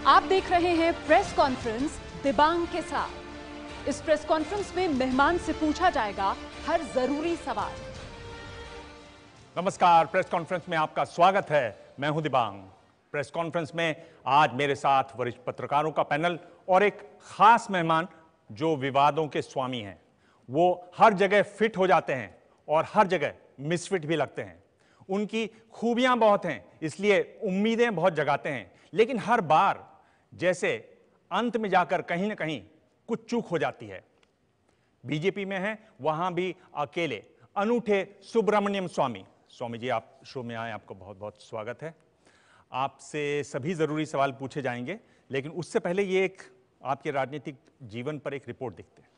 आप देख रहे हैं प्रेस कॉन्फ्रेंस दिबांग के साथ। इस प्रेस कॉन्फ्रेंस में मेहमान से पूछा जाएगा हर जरूरी सवाल। नमस्कार, प्रेस कॉन्फ्रेंस में आपका स्वागत है। मैं हूं दिबांग। प्रेस कॉन्फ्रेंस में आज मेरे साथ वरिष्ठ पत्रकारों का पैनल और एक खास मेहमान जो विवादों के स्वामी हैं। वो हर जगह फिट हो जाते हैं और हर जगह मिसफिट भी लगते हैं। उनकी खूबियां बहुत हैं, इसलिए उम्मीदें बहुत जगाते हैं, लेकिन हर बार जैसे अंत में जाकर कहीं ना कहीं कुछ चूक हो जाती है। बीजेपी में है, वहां भी अकेले अनूठे सुब्रमण्यम स्वामी। स्वामी जी, आप शो में आए, आपको बहुत बहुत स्वागत है। आपसे सभी जरूरी सवाल पूछे जाएंगे, लेकिन उससे पहले ये एक आपके राजनीतिक जीवन पर एक रिपोर्ट देखते हैं।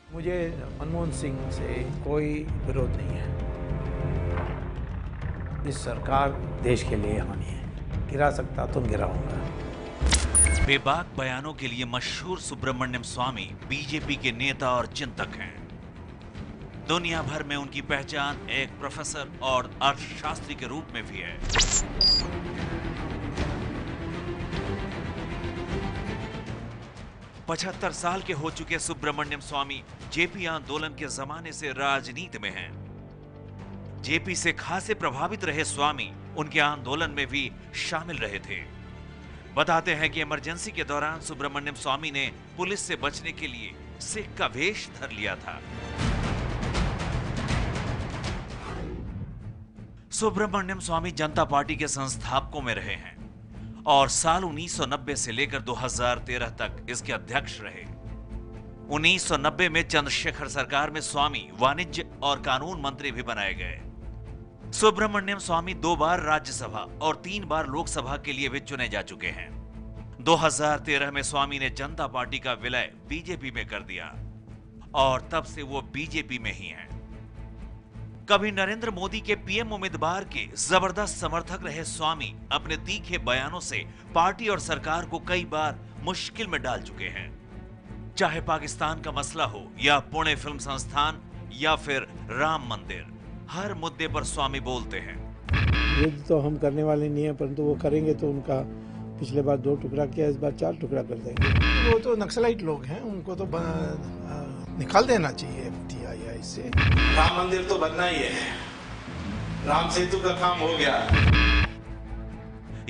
मुझे मनमोहन सिंह से कोई विरोध नहीं है। इस सरकार देश के लिए हानि है, गिरा सकता तो गिराऊंगा। बेबाक बयानों के लिए मशहूर सुब्रमण्यम स्वामी बीजेपी के नेता और चिंतक हैं। दुनिया भर में उनकी पहचान एक प्रोफेसर और अर्थशास्त्री के रूप में भी है। पचहत्तर साल के हो चुके सुब्रमण्यम स्वामी जेपी आंदोलन के जमाने से राजनीति में हैं। जेपी से खासे प्रभावित रहे स्वामी उनके आंदोलन में भी शामिल रहे थे। बताते हैं कि इमरजेंसी के दौरान सुब्रमण्यम स्वामी ने पुलिस से बचने के लिए सिख का वेश धर लिया था। सुब्रमण्यम स्वामी जनता पार्टी के संस्थापकों में रहे हैं और साल 1990 से लेकर 2013 तक इसके अध्यक्ष रहे। 1990 में चंद्रशेखर सरकार में स्वामी वाणिज्य और कानून मंत्री भी बनाए गए। सुब्रमण्यम स्वामी 2 बार राज्यसभा और 3 बार लोकसभा के लिए भी चुने जा चुके हैं। 2013 में स्वामी ने जनता पार्टी का विलय बीजेपी में कर दिया और तब से वो बीजेपी में ही हैं। कभी नरेंद्र मोदी के पीएम उम्मीदवार के जबरदस्त समर्थक रहे स्वामी अपने तीखे बयानों से पार्टी और सरकार को कई बार मुश्किल में डाल चुके हैं। चाहे पाकिस्तान का मसला हो या पुणे फिल्म संस्थान या फिर राम मंदिर, हर मुद्दे पर स्वामी बोलते हैं। युद्ध तो हम करने वाले नहीं है, परंतु वो करेंगे तो उनका पिछले बार 2 टुकड़ा किया, इस बार 4 टुकड़ा कर देंगे। वो तो नक्सलाइट लोग हैं, उनको तो निकाल देना चाहिए FTI से। राम मंदिर तो बनना ही है, राम सेतु का काम हो गया।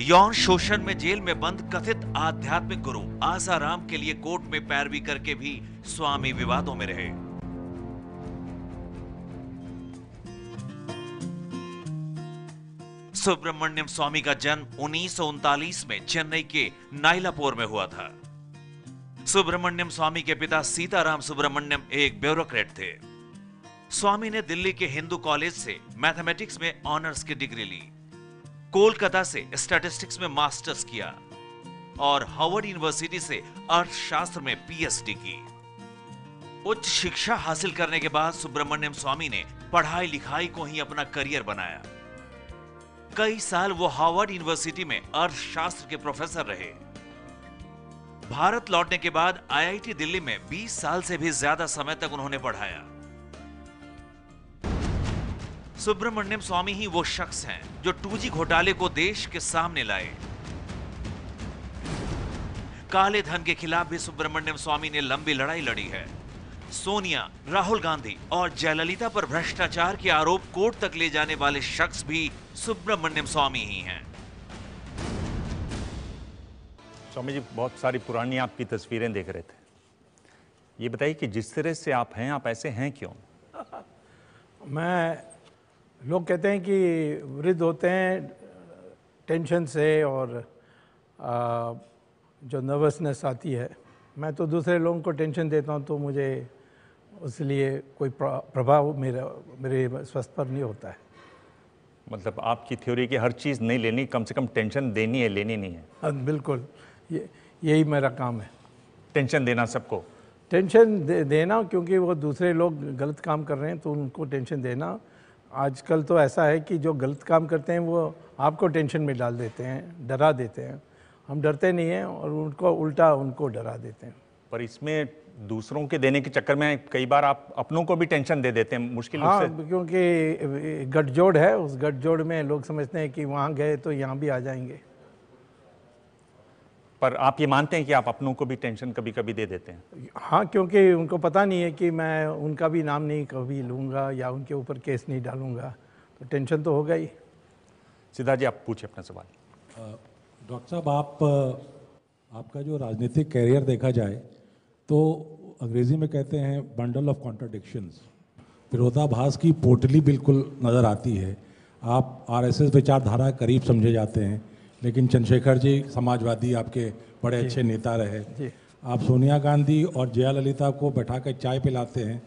यौन शोषण में जेल में बंद कथित आध्यात्मिक गुरु आसाराम के लिए कोर्ट में पैरवी करके भी स्वामी विवादों में रहे। सुब्रमण्यम स्वामी का जन्म 1939 में चेन्नई के नाइलापुर में हुआ था। सुब्रमण्यम स्वामी के पिता सीताराम सुब्रमण्यम एक ब्यूरोक्रेट थे। स्वामी ने दिल्ली के हिंदू कॉलेज से मैथमेटिक्स में ऑनर्स की डिग्री ली, कोलकाता से स्टैटिस्टिक्स में मास्टर्स किया और हार्वर्ड यूनिवर्सिटी से अर्थशास्त्र में PhD की। उच्च शिक्षा हासिल करने के बाद सुब्रमण्यम स्वामी ने पढ़ाई लिखाई को ही अपना करियर बनाया। कई साल वो हार्वर्ड यूनिवर्सिटी में अर्थशास्त्र के प्रोफेसर रहे। भारत लौटने के बाद IIT दिल्ली में 20 साल से भी ज्यादा समय तक उन्होंने पढ़ाया। सुब्रमण्यम स्वामी ही वो शख्स हैं जो 2G घोटाले को देश के सामने लाए। काले धन के खिलाफ भी सुब्रमण्यम स्वामी ने लंबी लड़ाई लड़ी है। सोनिया, राहुल गांधी और जयललिता पर भ्रष्टाचार के आरोप कोर्ट तक ले जाने वाले शख्स भी सुब्रमण्यम स्वामी ही हैं। स्वामी जी, बहुत सारी पुरानी आपकी तस्वीरें देख रहे थे। ये बताइए कि जिस तरह से आप हैं, आप ऐसे हैं क्यों? लोग कहते हैं कि वृद्ध होते हैं टेंशन से और जो नर्वसनेस आती है। मैं तो दूसरे लोगों को टेंशन देता हूं, तो मुझे उसलिए कोई प्रभाव मेरे स्वास्थ्य पर नहीं होता है। मतलब आपकी थ्योरी की हर चीज़ नहीं लेनी, कम से कम टेंशन देनी है, लेनी नहीं है। हाँ, बिल्कुल, यही मेरा काम है। टेंशन देना सबको, टेंशन देना, क्योंकि वो दूसरे लोग गलत काम कर रहे हैं तो उनको टेंशन देना। आजकल तो ऐसा है कि जो गलत काम करते हैं वो आपको टेंशन में डाल देते हैं, डरा देते हैं। हम डरते नहीं हैं और उनको उल्टा उनको डरा देते हैं। पर इसमें दूसरों के देने के चक्कर में कई बार आप अपनों को भी टेंशन दे देते हैं, मुश्किल हाँ, उससे। क्योंकि गठजोड़ है, उस गठजोड़ में लोग समझते हैं कि वहाँ गए तो यहाँ भी आ जाएंगे। पर आप ये मानते हैं कि आप अपनों को भी टेंशन कभी कभी दे देते हैं? हाँ, क्योंकि उनको पता नहीं है कि मैं उनका भी नाम नहीं कभी लूँगा या उनके ऊपर केस नहीं डालूँगा, तो टेंशन तो होगा ही। सिद्धार्थ जी, आप पूछिए अपना सवाल। डॉक्टर साहब, आपका जो राजनीतिक कैरियर देखा जाए तो अंग्रेजी में कहते हैं बंडल ऑफ कॉन्ट्राडिक्शंस, विरोधाभास की पोटली बिल्कुल नज़र आती है। आप आरएसएस विचारधारा करीब समझे जाते हैं, लेकिन चंद्रशेखर जी समाजवादी आपके बड़े अच्छे नेता रहे। आप सोनिया गांधी और जया ललिता को बैठा कर चाय पिलाते हैं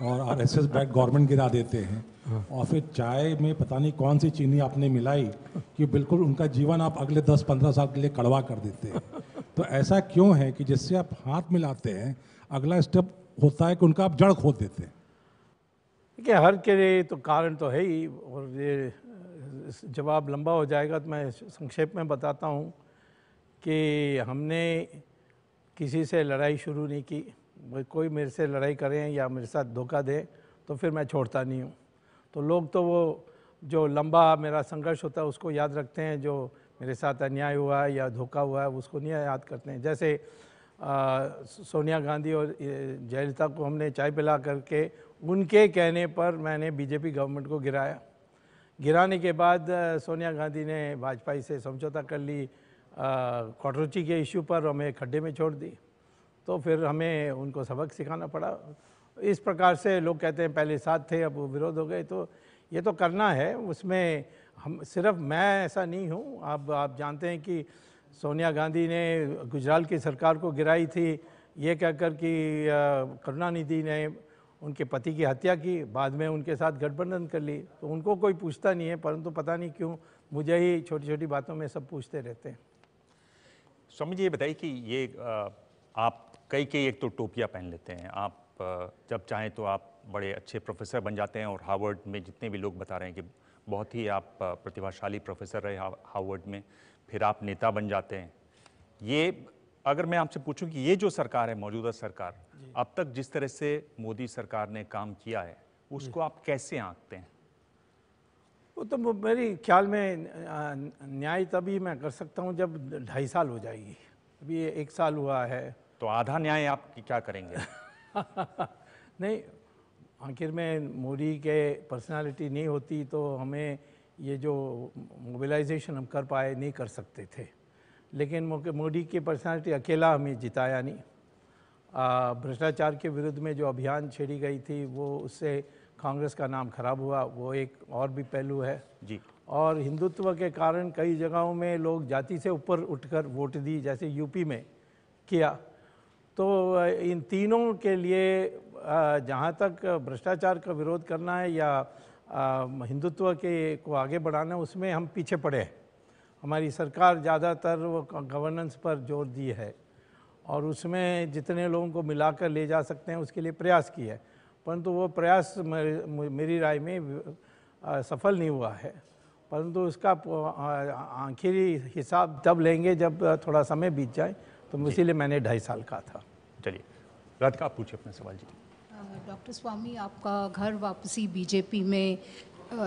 और आरएसएस बैक गवर्नमेंट गिरा देते हैं, और फिर चाय में पता नहीं कौन सी चीनी आपने मिलाई कि बिल्कुल उनका जीवन आप अगले 10-15 साल के लिए कड़वा कर देते हैं। तो ऐसा क्यों है कि जिससे आप हाथ मिलाते हैं, अगला स्टेप होता है कि उनका आप जड़ खोद देते हैं? देखिए, हर के लिए तो कारण तो है ही, और ये जवाब लंबा हो जाएगा तो मैं संक्षेप में बताता हूँ कि हमने किसी से लड़ाई शुरू नहीं की। कोई मेरे से लड़ाई करें या मेरे साथ धोखा दे तो फिर मैं छोड़ता नहीं हूँ। तो लोग तो वो जो लंबा मेरा संघर्ष होता है उसको याद रखते हैं, जो मेरे साथ अन्याय हुआ है या धोखा हुआ है उसको नहीं याद करते हैं। जैसे सोनिया गांधी और जयललिता को हमने चाय पिला करके उनके कहने पर मैंने बीजेपी गवर्नमेंट को गिराया। गिराने के बाद सोनिया गांधी ने वाजपेयी से समझौता कर ली कटौती के इशू पर, हमें खड्डे में छोड़ दी। तो फिर हमें उनको सबक सिखाना पड़ा। इस प्रकार से लोग कहते हैं पहले साथ थे अब वो विरोध हो गए, तो ये तो करना है। उसमें हम सिर्फ मैं ऐसा नहीं हूँ। आप जानते हैं कि सोनिया गांधी ने गुजरात की सरकार को गिराई थी ये कहकर कि करुणानिधि ने उनके पति की हत्या की, बाद में उनके साथ गठबंधन कर ली। तो उनको कोई पूछता नहीं है, परंतु पता नहीं क्यों मुझे ही छोटी छोटी बातों में सब पूछते रहते हैं। स्वामी जी, ये बताइए कि ये आप कई एक तो टोपियाँ पहन लेते हैं, आप जब चाहें तो आप बड़े अच्छे प्रोफेसर बन जाते हैं, और हार्वर्ड में जितने भी लोग बता रहे हैं कि बहुत ही आप प्रतिभाशाली प्रोफेसर रहे हार्वर्ड में, फिर आप नेता बन जाते हैं। ये अगर मैं आपसे पूछूं कि ये जो सरकार है, मौजूदा सरकार, अब तक जिस तरह से मोदी सरकार ने काम किया है उसको आप कैसे आंकते हैं? वो तो मेरे ख्याल में न्याय तभी मैं कर सकता हूँ जब 2.5 साल हो जाएगी। अभी 1 साल हुआ है। तो आधा न्याय आप क्या करेंगे? नहीं, आखिर में मोदी के पर्सनालिटी नहीं होती तो हमें ये जो मोबिलाइजेशन हम कर पाए नहीं कर सकते थे। लेकिन मोदी की पर्सनालिटी अकेला हमें जिताया नहीं। भ्रष्टाचार के विरुद्ध में जो अभियान छेड़ी गई थी वो उससे कांग्रेस का नाम खराब हुआ, वो एक और भी पहलू है जी। और हिंदुत्व के कारण कई जगहों में लोग जाति से ऊपर उठकर वोट दी, जैसे यूपी में किया। तो इन तीनों के लिए जहाँ तक भ्रष्टाचार का विरोध करना है या हिंदुत्व के को आगे बढ़ाना, उसमें हम पीछे पड़े हैं। हमारी सरकार ज़्यादातर वो गवर्नेंस पर जोर दी है और उसमें जितने लोगों को मिलाकर ले जा सकते हैं उसके लिए प्रयास किया है, परंतु वो प्रयास मेरी राय में सफल नहीं हुआ है। परंतु उसका आखिरी हिसाब तब लेंगे जब थोड़ा समय बीत जाए, तो इसीलिए मैंने 2.5 साल कहा था। चलिए राधिका, आप पूछिए अपना सवाल जी। डॉक्टर स्वामी, आपका घर वापसी बीजेपी में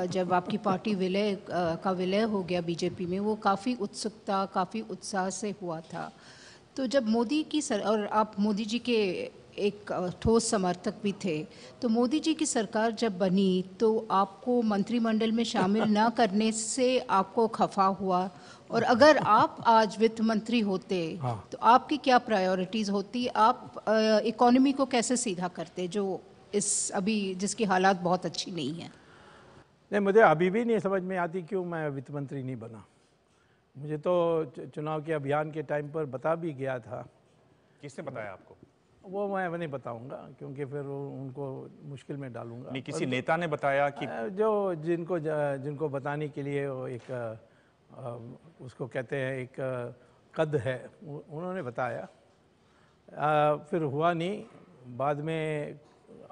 जब आपकी पार्टी विलय हो गया बीजेपी में, वो काफ़ी उत्सुकता, काफ़ी उत्साह से हुआ था। तो जब मोदी की और आप मोदी जी के एक ठोस समर्थक भी थे, तो मोदी जी की सरकार जब बनी तो आपको मंत्रिमंडल में शामिल ना करने से आपको खफा हुआ, और अगर आप आज वित्त मंत्री होते तो आपकी क्या प्रायोरिटीज़ होती? आप इकोनॉमी को कैसे सीधा करते जो इस अभी जिसकी हालात बहुत अच्छी नहीं है? नहीं, मुझे अभी भी नहीं समझ में आती क्यों मैं वित्त मंत्री नहीं बना। मुझे तो चुनाव के अभियान के टाइम पर बता भी गया था। किसने बताया आपको? वो मैं नहीं बताऊंगा क्योंकि फिर उनको मुश्किल में डालूंगा। नहीं, किसी नेता ने बताया कि जो जिनको बताने के लिए वो एक उसको कहते हैं एक कद है, उन्होंने बताया। फिर हुआ नहीं। बाद में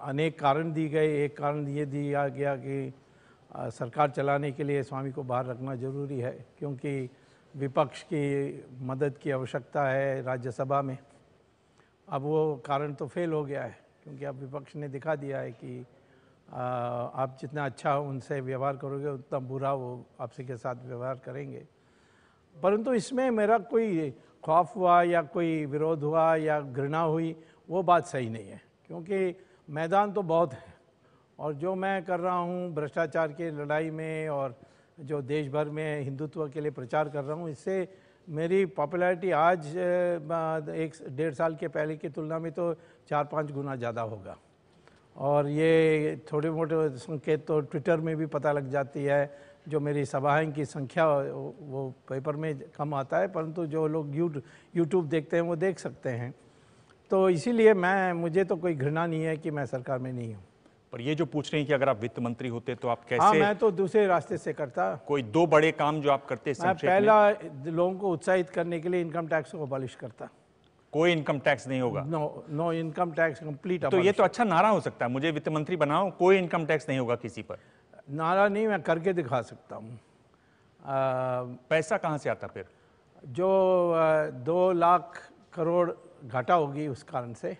अनेक कारण दी गए। एक कारण ये दिया गया कि सरकार चलाने के लिए स्वामी को बाहर रखना ज़रूरी है क्योंकि विपक्ष की मदद की आवश्यकता है राज्यसभा में। अब वो कारण तो फेल हो गया है क्योंकि अब विपक्ष ने दिखा दिया है कि आप जितना अच्छा उनसे व्यवहार करोगे उतना बुरा वो आपसे के साथ व्यवहार करेंगे। परंतु इसमें मेरा कोई खौफ हुआ या कोई विरोध हुआ या घृणा हुई, वो बात सही नहीं है, क्योंकि मैदान तो बहुत है और जो मैं कर रहा हूँ भ्रष्टाचार की लड़ाई में और जो देश भर में हिंदुत्व के लिए प्रचार कर रहा हूँ, इससे मेरी पॉपुलैरिटी आज 1-1.5 साल के पहले की तुलना में तो 4-5 गुना ज़्यादा होगा। और ये थोड़े मोटे संकेत तो ट्विटर में भी पता लग जाती है, जो मेरी सभाएं की संख्या वो पेपर में कम आता है, परंतु जो लोग यूट्यूब देखते हैं वो देख सकते हैं। तो इसीलिए मुझे तो कोई घृणा नहीं है कि मैं सरकार में नहीं हूँ। पर ये जो पूछ रहे हैं कि अगर आप वित्त मंत्री होते तो आप कैसे? हाँ, मैं तो दूसरे रास्ते से करता। कोई 2 बड़े काम जो आप करते मैं पहला लोगों को उत्साहित करने के लिए इनकम टैक्स को अबॉलिश करता। कोई इनकम टैक्स नहीं होगा? No income tax complete. तो ये तो अच्छा नारा हो सकता है, मुझे वित्त मंत्री बनाओ, कोई इनकम टैक्स नहीं होगा किसी पर। नारा नहीं, मैं करके दिखा सकता हूँ। पैसा कहाँ से आता फिर? जो 2 लाख करोड़ घाटा होगी उस कारण से,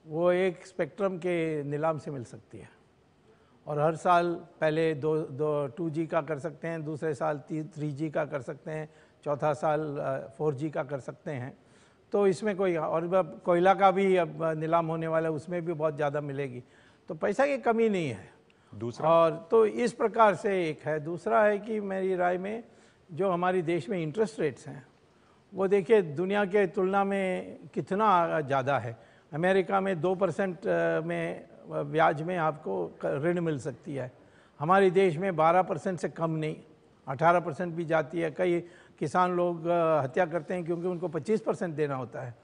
वो एक स्पेक्ट्रम के नीलाम से मिल सकती है। और हर साल पहले 2G का कर सकते हैं, दूसरे साल 3G का कर सकते हैं, चौथा साल 4G का कर सकते हैं। तो इसमें कोई, और कोयला का भी अब नीलाम होने वाला है, उसमें भी बहुत ज़्यादा मिलेगी, तो पैसा की कमी नहीं है। दूसरा, और तो इस प्रकार से एक है। दूसरा है कि मेरी राय में जो हमारी देश में इंटरेस्ट रेट्स हैं, वो देखिए दुनिया के तुलना में कितना ज़्यादा है। अमेरिका में 2% में ब्याज में आपको ऋण मिल सकती है, हमारे देश में 12% से कम नहीं, 18% भी जाती है। कई किसान लोग हत्या करते हैं क्योंकि उनको 25% देना होता है।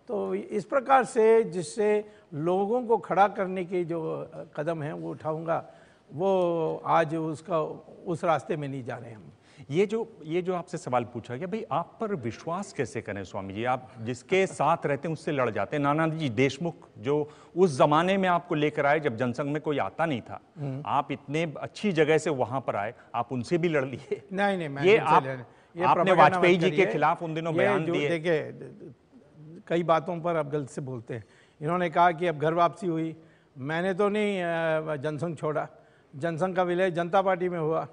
तो इस प्रकार से जिससे लोगों को खड़ा करने के जो कदम हैं वो उठाऊंगा, वो आज उस रास्ते में नहीं जा रहे हम। ये जो आपसे सवाल पूछा गया, भाई आप पर विश्वास कैसे करें स्वामी जी? आप जिसके साथ रहते हैं उससे लड़ जाते हैं। नानाजी देशमुख जो उस जमाने में आपको लेकर आए जब जनसंघ में कोई आता नहीं था, आप इतने अच्छी जगह से वहां पर आए, आप उनसे भी लड़ लिए। नहीं, ये आपने वाजपेयी जी के खिलाफ उन दिनों बयान दिए। देखिए, कई बातों पर आप गलत से बोलते हैं। इन्होंने कहा कि अब घर वापसी हुई, मैंने तो नहीं जनसंघ छोड़ा, जनसंघ का विलय जनता पार्टी में हुआ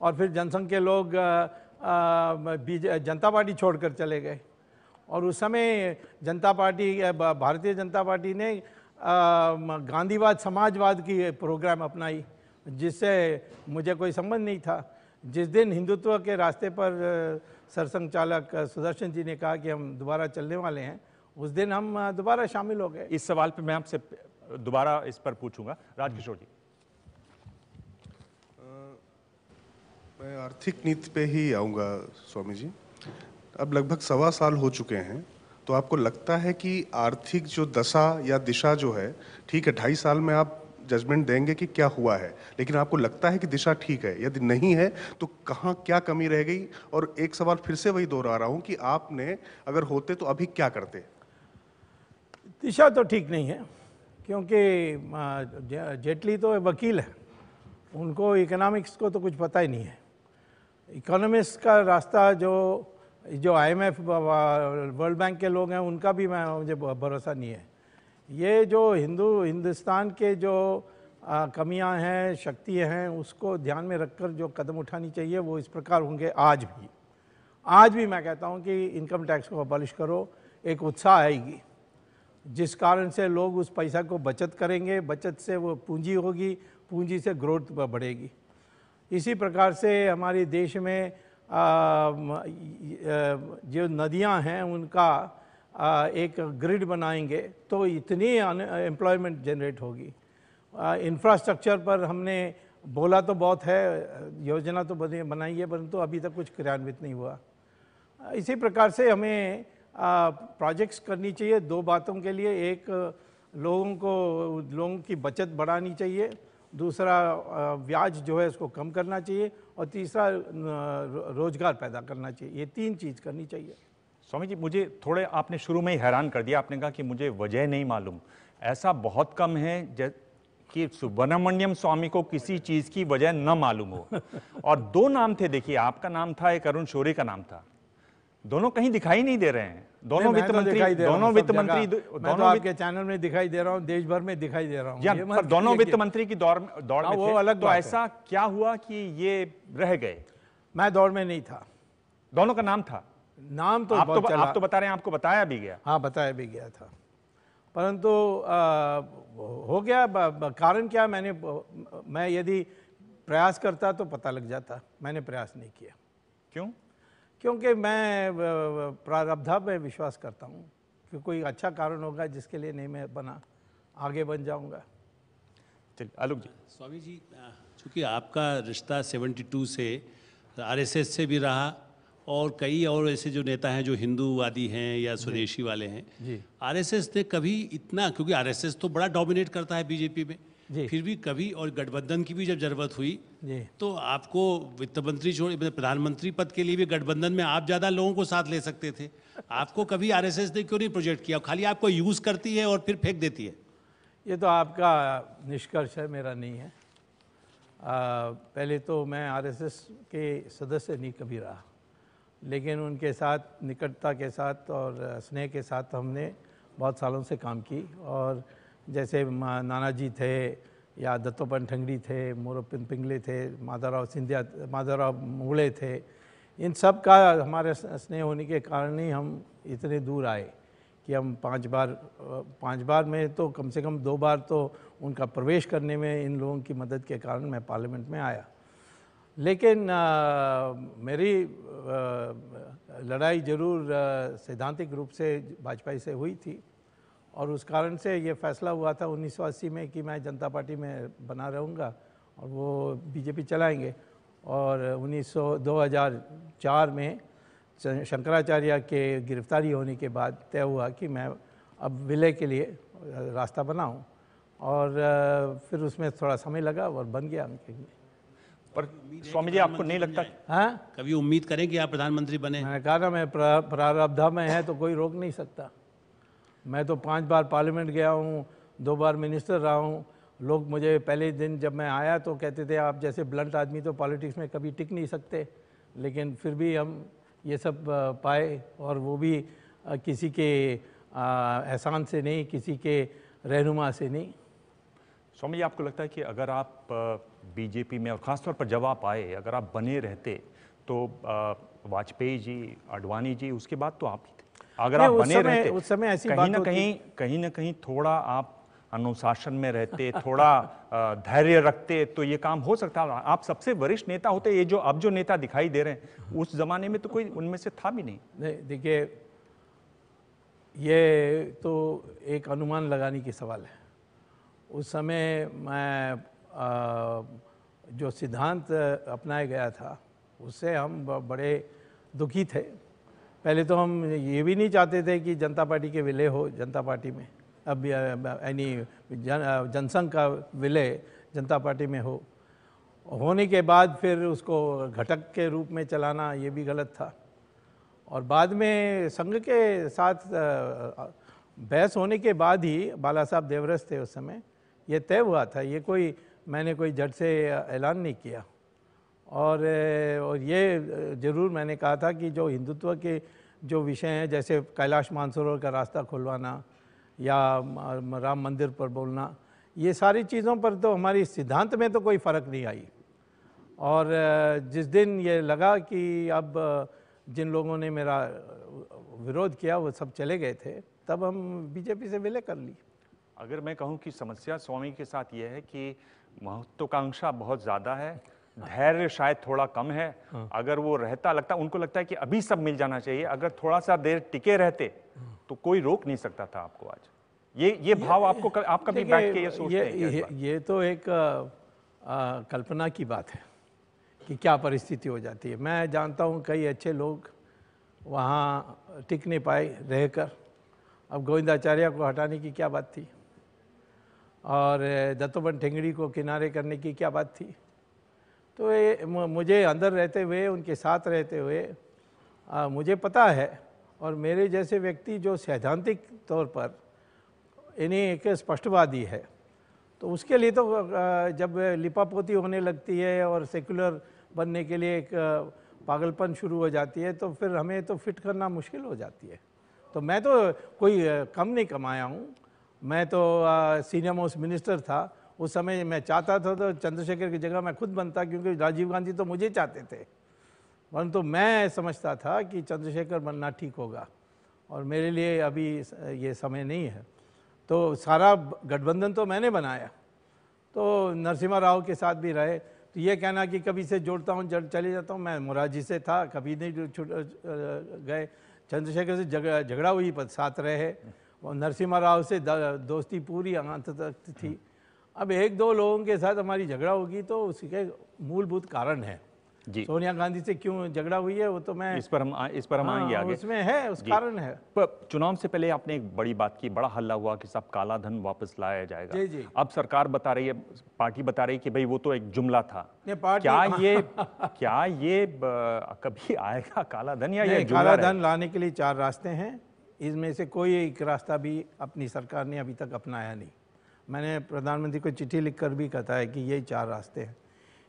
और फिर जनसंघ के लोग जनता पार्टी छोड़कर चले गए। और उस समय जनता पार्टी, भारतीय जनता पार्टी ने गांधीवाद समाजवाद की प्रोग्राम अपनाई, जिससे मुझे कोई संबंध नहीं था। जिस दिन हिंदुत्व के रास्ते पर सरसंघ चालक सुदर्शन जी ने कहा कि हम दोबारा चलने वाले हैं, उस दिन हम दोबारा शामिल हो गए। इस सवाल पे मैं आपसे दोबारा इस पर पूछूंगा। राजकिशोर जी, मैं आर्थिक नीति पे ही आऊँगा स्वामी जी। अब लगभग 1.25 साल हो चुके हैं, तो आपको लगता है कि आर्थिक जो दशा या दिशा जो है, ठीक है 2.5 साल में आप जजमेंट देंगे कि क्या हुआ है, लेकिन आपको लगता है कि दिशा ठीक है? यदि नहीं है तो कहाँ क्या कमी रह गई? और एक सवाल फिर से वही दोहरा रहा हूँ कि आपने अगर होते तो अभी क्या करते? दिशा तो ठीक नहीं है, क्योंकि जेटली तो वकील है, उनको इकोनॉमिक्स को तो कुछ पता ही नहीं है। इकोनॉमिक्स का रास्ता जो IMF वर्ल्ड बैंक के लोग हैं, उनका भी मुझे भरोसा नहीं है। ये जो हिंदुस्तान के जो कमियां हैं, शक्तियां हैं, उसको ध्यान में रखकर जो कदम उठानी चाहिए वो इस प्रकार होंगे। आज भी मैं कहता हूं कि इनकम टैक्स को अबॉलिश करो, एक उत्साह आएगी जिस कारण से लोग उस पैसा को बचत करेंगे, बचत से वो पूंजी होगी, पूंजी से ग्रोथ बढ़ेगी। इसी प्रकार से हमारे देश में जो नदियां हैं उनका एक ग्रिड बनाएंगे तो इतनी एम्प्लॉयमेंट जनरेट होगी। इंफ्रास्ट्रक्चर पर हमने बोला तो बहुत है, योजना तो बनाई है, परंतु अभी तक कुछ क्रियान्वित नहीं हुआ। इसी प्रकार से हमें प्रोजेक्ट्स करनी चाहिए 2 बातों के लिए। एक, लोगों की बचत बढ़ानी चाहिए, दूसरा ब्याज जो है उसको कम करना चाहिए, और तीसरा रोजगार पैदा करना चाहिए। ये 3 चीज़ करनी चाहिए। स्वामी जी, मुझे थोड़े आपने शुरू में ही हैरान कर दिया। आपने कहा कि मुझे वजह नहीं मालूम। ऐसा बहुत कम है कि सुब्रमण्यम स्वामी को किसी चीज़ की वजह न मालूम हो। और 2 नाम थे, देखिए, आपका नाम था, एक अरुण शौरी का नाम था। दोनों कहीं दिखाई नहीं दे रहे हैं। दोनों वित्त मंत्री, दोनों आपके चैनल में दिखाई दे रहा हूं, देश भर में दिखाई दे रहा हूं। पर दोनों वित्त मंत्री की दौड़ में वो थे। अलग तो ऐसा क्या हुआ कि ये रह गए? मैं दौड़ में नहीं था। दोनों का नाम था? नाम तो बहुत चला। आप तो बता रहे हैं आपको बताया भी गया। हाँ, बताया भी गया था, परंतु हो गया। कारण क्या, मैं यदि प्रयास करता तो पता लग जाता। मैंने प्रयास नहीं किया। क्यों? क्योंकि मैं प्रारब्धा में विश्वास करता हूँ कि कोई अच्छा कारण होगा जिसके लिए नहीं मैं बना, आगे बन जाऊँगा। चलिए आलोक जी। स्वामी जी, चूँकि आपका रिश्ता 72 से आरएसएस से भी रहा और कई और ऐसे जो नेता हैं जो हिंदूवादी हैं या स्वदेशी वाले हैं, आरएसएस ने कभी इतना, क्योंकि आरएसएस तो बड़ा डोमिनेट करता है बीजेपी में, फिर भी कभी, और गठबंधन की भी जब जरूरत हुई तो आपको वित्त मंत्री छोड़ प्रधानमंत्री पद के लिए भी गठबंधन में आप ज़्यादा लोगों को साथ ले सकते थे। आपको कभी आरएसएस ने क्यों नहीं प्रोजेक्ट किया? खाली आपको यूज़ करती है और फिर फेंक देती है। ये तो आपका निष्कर्ष है, मेरा नहीं है। पहले तो मैं आरएसएस के सदस्य नहीं कभी रहा, लेकिन उनके साथ निकटता के साथ और स्नेह के साथ हमने बहुत सालों से काम की। और जैसे नानाजी थे या दत्तोपंत ठेंगड़ी थे, मोरोपंत पिंगले थे, माधवराव सिंधिया, माधवराव मुगले थे, इन सब का हमारे स्नेह होने के कारण ही हम इतने दूर आए कि हम पांच बार में तो कम से कम 2 बार तो उनका प्रवेश करने में इन लोगों की मदद के कारण मैं पार्लियामेंट में आया। लेकिन मेरी लड़ाई जरूर सैद्धांतिक रूप से वाजपेयी से हुई थी और उस कारण से ये फैसला हुआ था 1980 में कि मैं जनता पार्टी में बना रहूँगा और वो बीजेपी चलाएंगे। और 2004 में शंकराचार्य के गिरफ्तारी होने के बाद तय हुआ कि मैं अब विलय के लिए रास्ता बनाऊं और फिर उसमें थोड़ा समय लगा और बन गया। पर स्वामी जी, आपको नहीं लगता? हाँ, कभी उम्मीद करें कि आप प्रधानमंत्री बने? मैंने कहा ना, मैं प्रारब्धा में है तो कोई रोक नहीं सकता। मैं तो 5 बार पार्लियामेंट गया हूँ, 2 बार मिनिस्टर रहा हूँ। लोग मुझे पहले दिन जब मैं आया तो कहते थे आप जैसे ब्लंट आदमी तो पॉलिटिक्स में कभी टिक नहीं सकते, लेकिन फिर भी हम ये सब पाए और वो भी किसी के एहसान से नहीं, किसी के रहनुमा से नहीं। स्वामी जी, आपको लगता है कि अगर आप बीजेपी में और ख़ासतौर पर जब आप आए, अगर आप बने रहते तो वाजपेयी जी, आडवाणी जी, उसके बाद तो आप ही थे, अगर आप बने रहते उस समय ऐसी कहीं ना कहीं थोड़ा आप अनुशासन में रहते, थोड़ा धैर्य रखते तो ये काम हो सकता है। आप सबसे वरिष्ठ नेता होते। ये जो अब जो नेता दिखाई दे रहे हैं, उस जमाने में तो कोई उनमें से था भी नहीं। देखिए, ये तो एक अनुमान लगाने की सवाल है। उस समय मैं जो सिद्धांत अपनाया गया था उससे हम बड़े दुखी थे। पहले तो हम ये भी नहीं चाहते थे कि जनता पार्टी के विलय हो जनता पार्टी में, अब यानी जनसंघ का विलय जनता पार्टी में होने के बाद फिर उसको घटक के रूप में चलाना ये भी गलत था। और बाद में संघ के साथ बहस होने के बाद ही बाला साहब देवरस थे उस समय, ये तय हुआ था। ये मैंने कोई झट से ऐलान नहीं किया। और ये ज़रूर मैंने कहा था कि जो हिंदुत्व के जो विषय हैं, जैसे कैलाश मानसरोवर का रास्ता खुलवाना या राम मंदिर पर बोलना, ये सारी चीज़ों पर तो हमारी सिद्धांत में तो कोई फ़र्क नहीं आई। और जिस दिन ये लगा कि अब जिन लोगों ने मेरा विरोध किया वो सब चले गए थे, तब हम बीजेपी से विलय कर ली। अगर मैं कहूं कि समस्या स्वामी के साथ ये है कि महत्वाकांक्षा बहुत ज़्यादा है, धैर्य शायद थोड़ा कम है। अगर वो रहता, उनको लगता है कि अभी सब मिल जाना चाहिए, अगर थोड़ा सा देर टिके रहते तो कोई रोक नहीं सकता था आपको आज। ये भाव आपको आप कभी बैठ के ये सोचते हैं? ये तो एक कल्पना की बात है कि क्या परिस्थिति हो जाती है। मैं जानता हूँ कई अच्छे लोग वहाँ टिक नहीं पाए रहकर। अब गोविंदाचार्य को हटाने की क्या बात थी और दत्तोपंत ठेंगड़ी को किनारे करने की क्या बात थी। तो ये मुझे अंदर रहते हुए, उनके साथ रहते हुए मुझे पता है। और मेरे जैसे व्यक्ति जो सैद्धांतिक तौर पर इन्हीं एक स्पष्टवादी है, तो उसके लिए तो जब लिपापोती होने लगती है और सेक्युलर बनने के लिए एक पागलपन शुरू हो जाती है, तो फिर हमें तो फिट करना मुश्किल हो जाती है। तो मैं तो कोई कम नहीं कमाया हूँ। मैं तो सीनियर मोस्ट मिनिस्टर था उस समय। मैं चाहता था तो चंद्रशेखर की जगह मैं खुद बनता, क्योंकि राजीव गांधी तो मुझे चाहते थे। परंतु मैं समझता था कि चंद्रशेखर बनना ठीक होगा और मेरे लिए अभी ये समय नहीं है। तो सारा गठबंधन तो मैंने बनाया, तो नरसिम्हा राव के साथ भी रहे। तो ये कहना कि कभी से जोड़ता हूँ चले जाता हूँ, मैं मोरारजी से था, कभी नहीं गए। चंद्रशेखर से झगड़ा हुई पर साथ रहे और नरसिम्हा राव से दोस्ती पूरी अंत तक थी। अब एक दो लोगों के साथ हमारी झगड़ा होगी तो उसके मूलभूत कारण है। जी। सोनिया गांधी से क्यों झगड़ा हुई है वो तो मैं इस पर हम आएंगे आगे। उसमें है, उस कारण है। पर चुनाव से पहले आपने एक बड़ी बात की, बड़ा हल्ला हुआ कि सब काला धन वापस लाया जाएगा। जी जी। अब सरकार बता रही है, पार्टी बता रही है कि भाई वो तो एक जुमला था। क्या ये कभी आएगा काला धन या ये जुमला? काला धन लाने के लिए 4 रास्ते हैं, इसमें से कोई एक रास्ता भी अपनी सरकार ने अभी तक अपनाया नहीं। मैंने प्रधानमंत्री को चिट्ठी लिखकर भी कहा है कि ये 4 रास्ते हैं।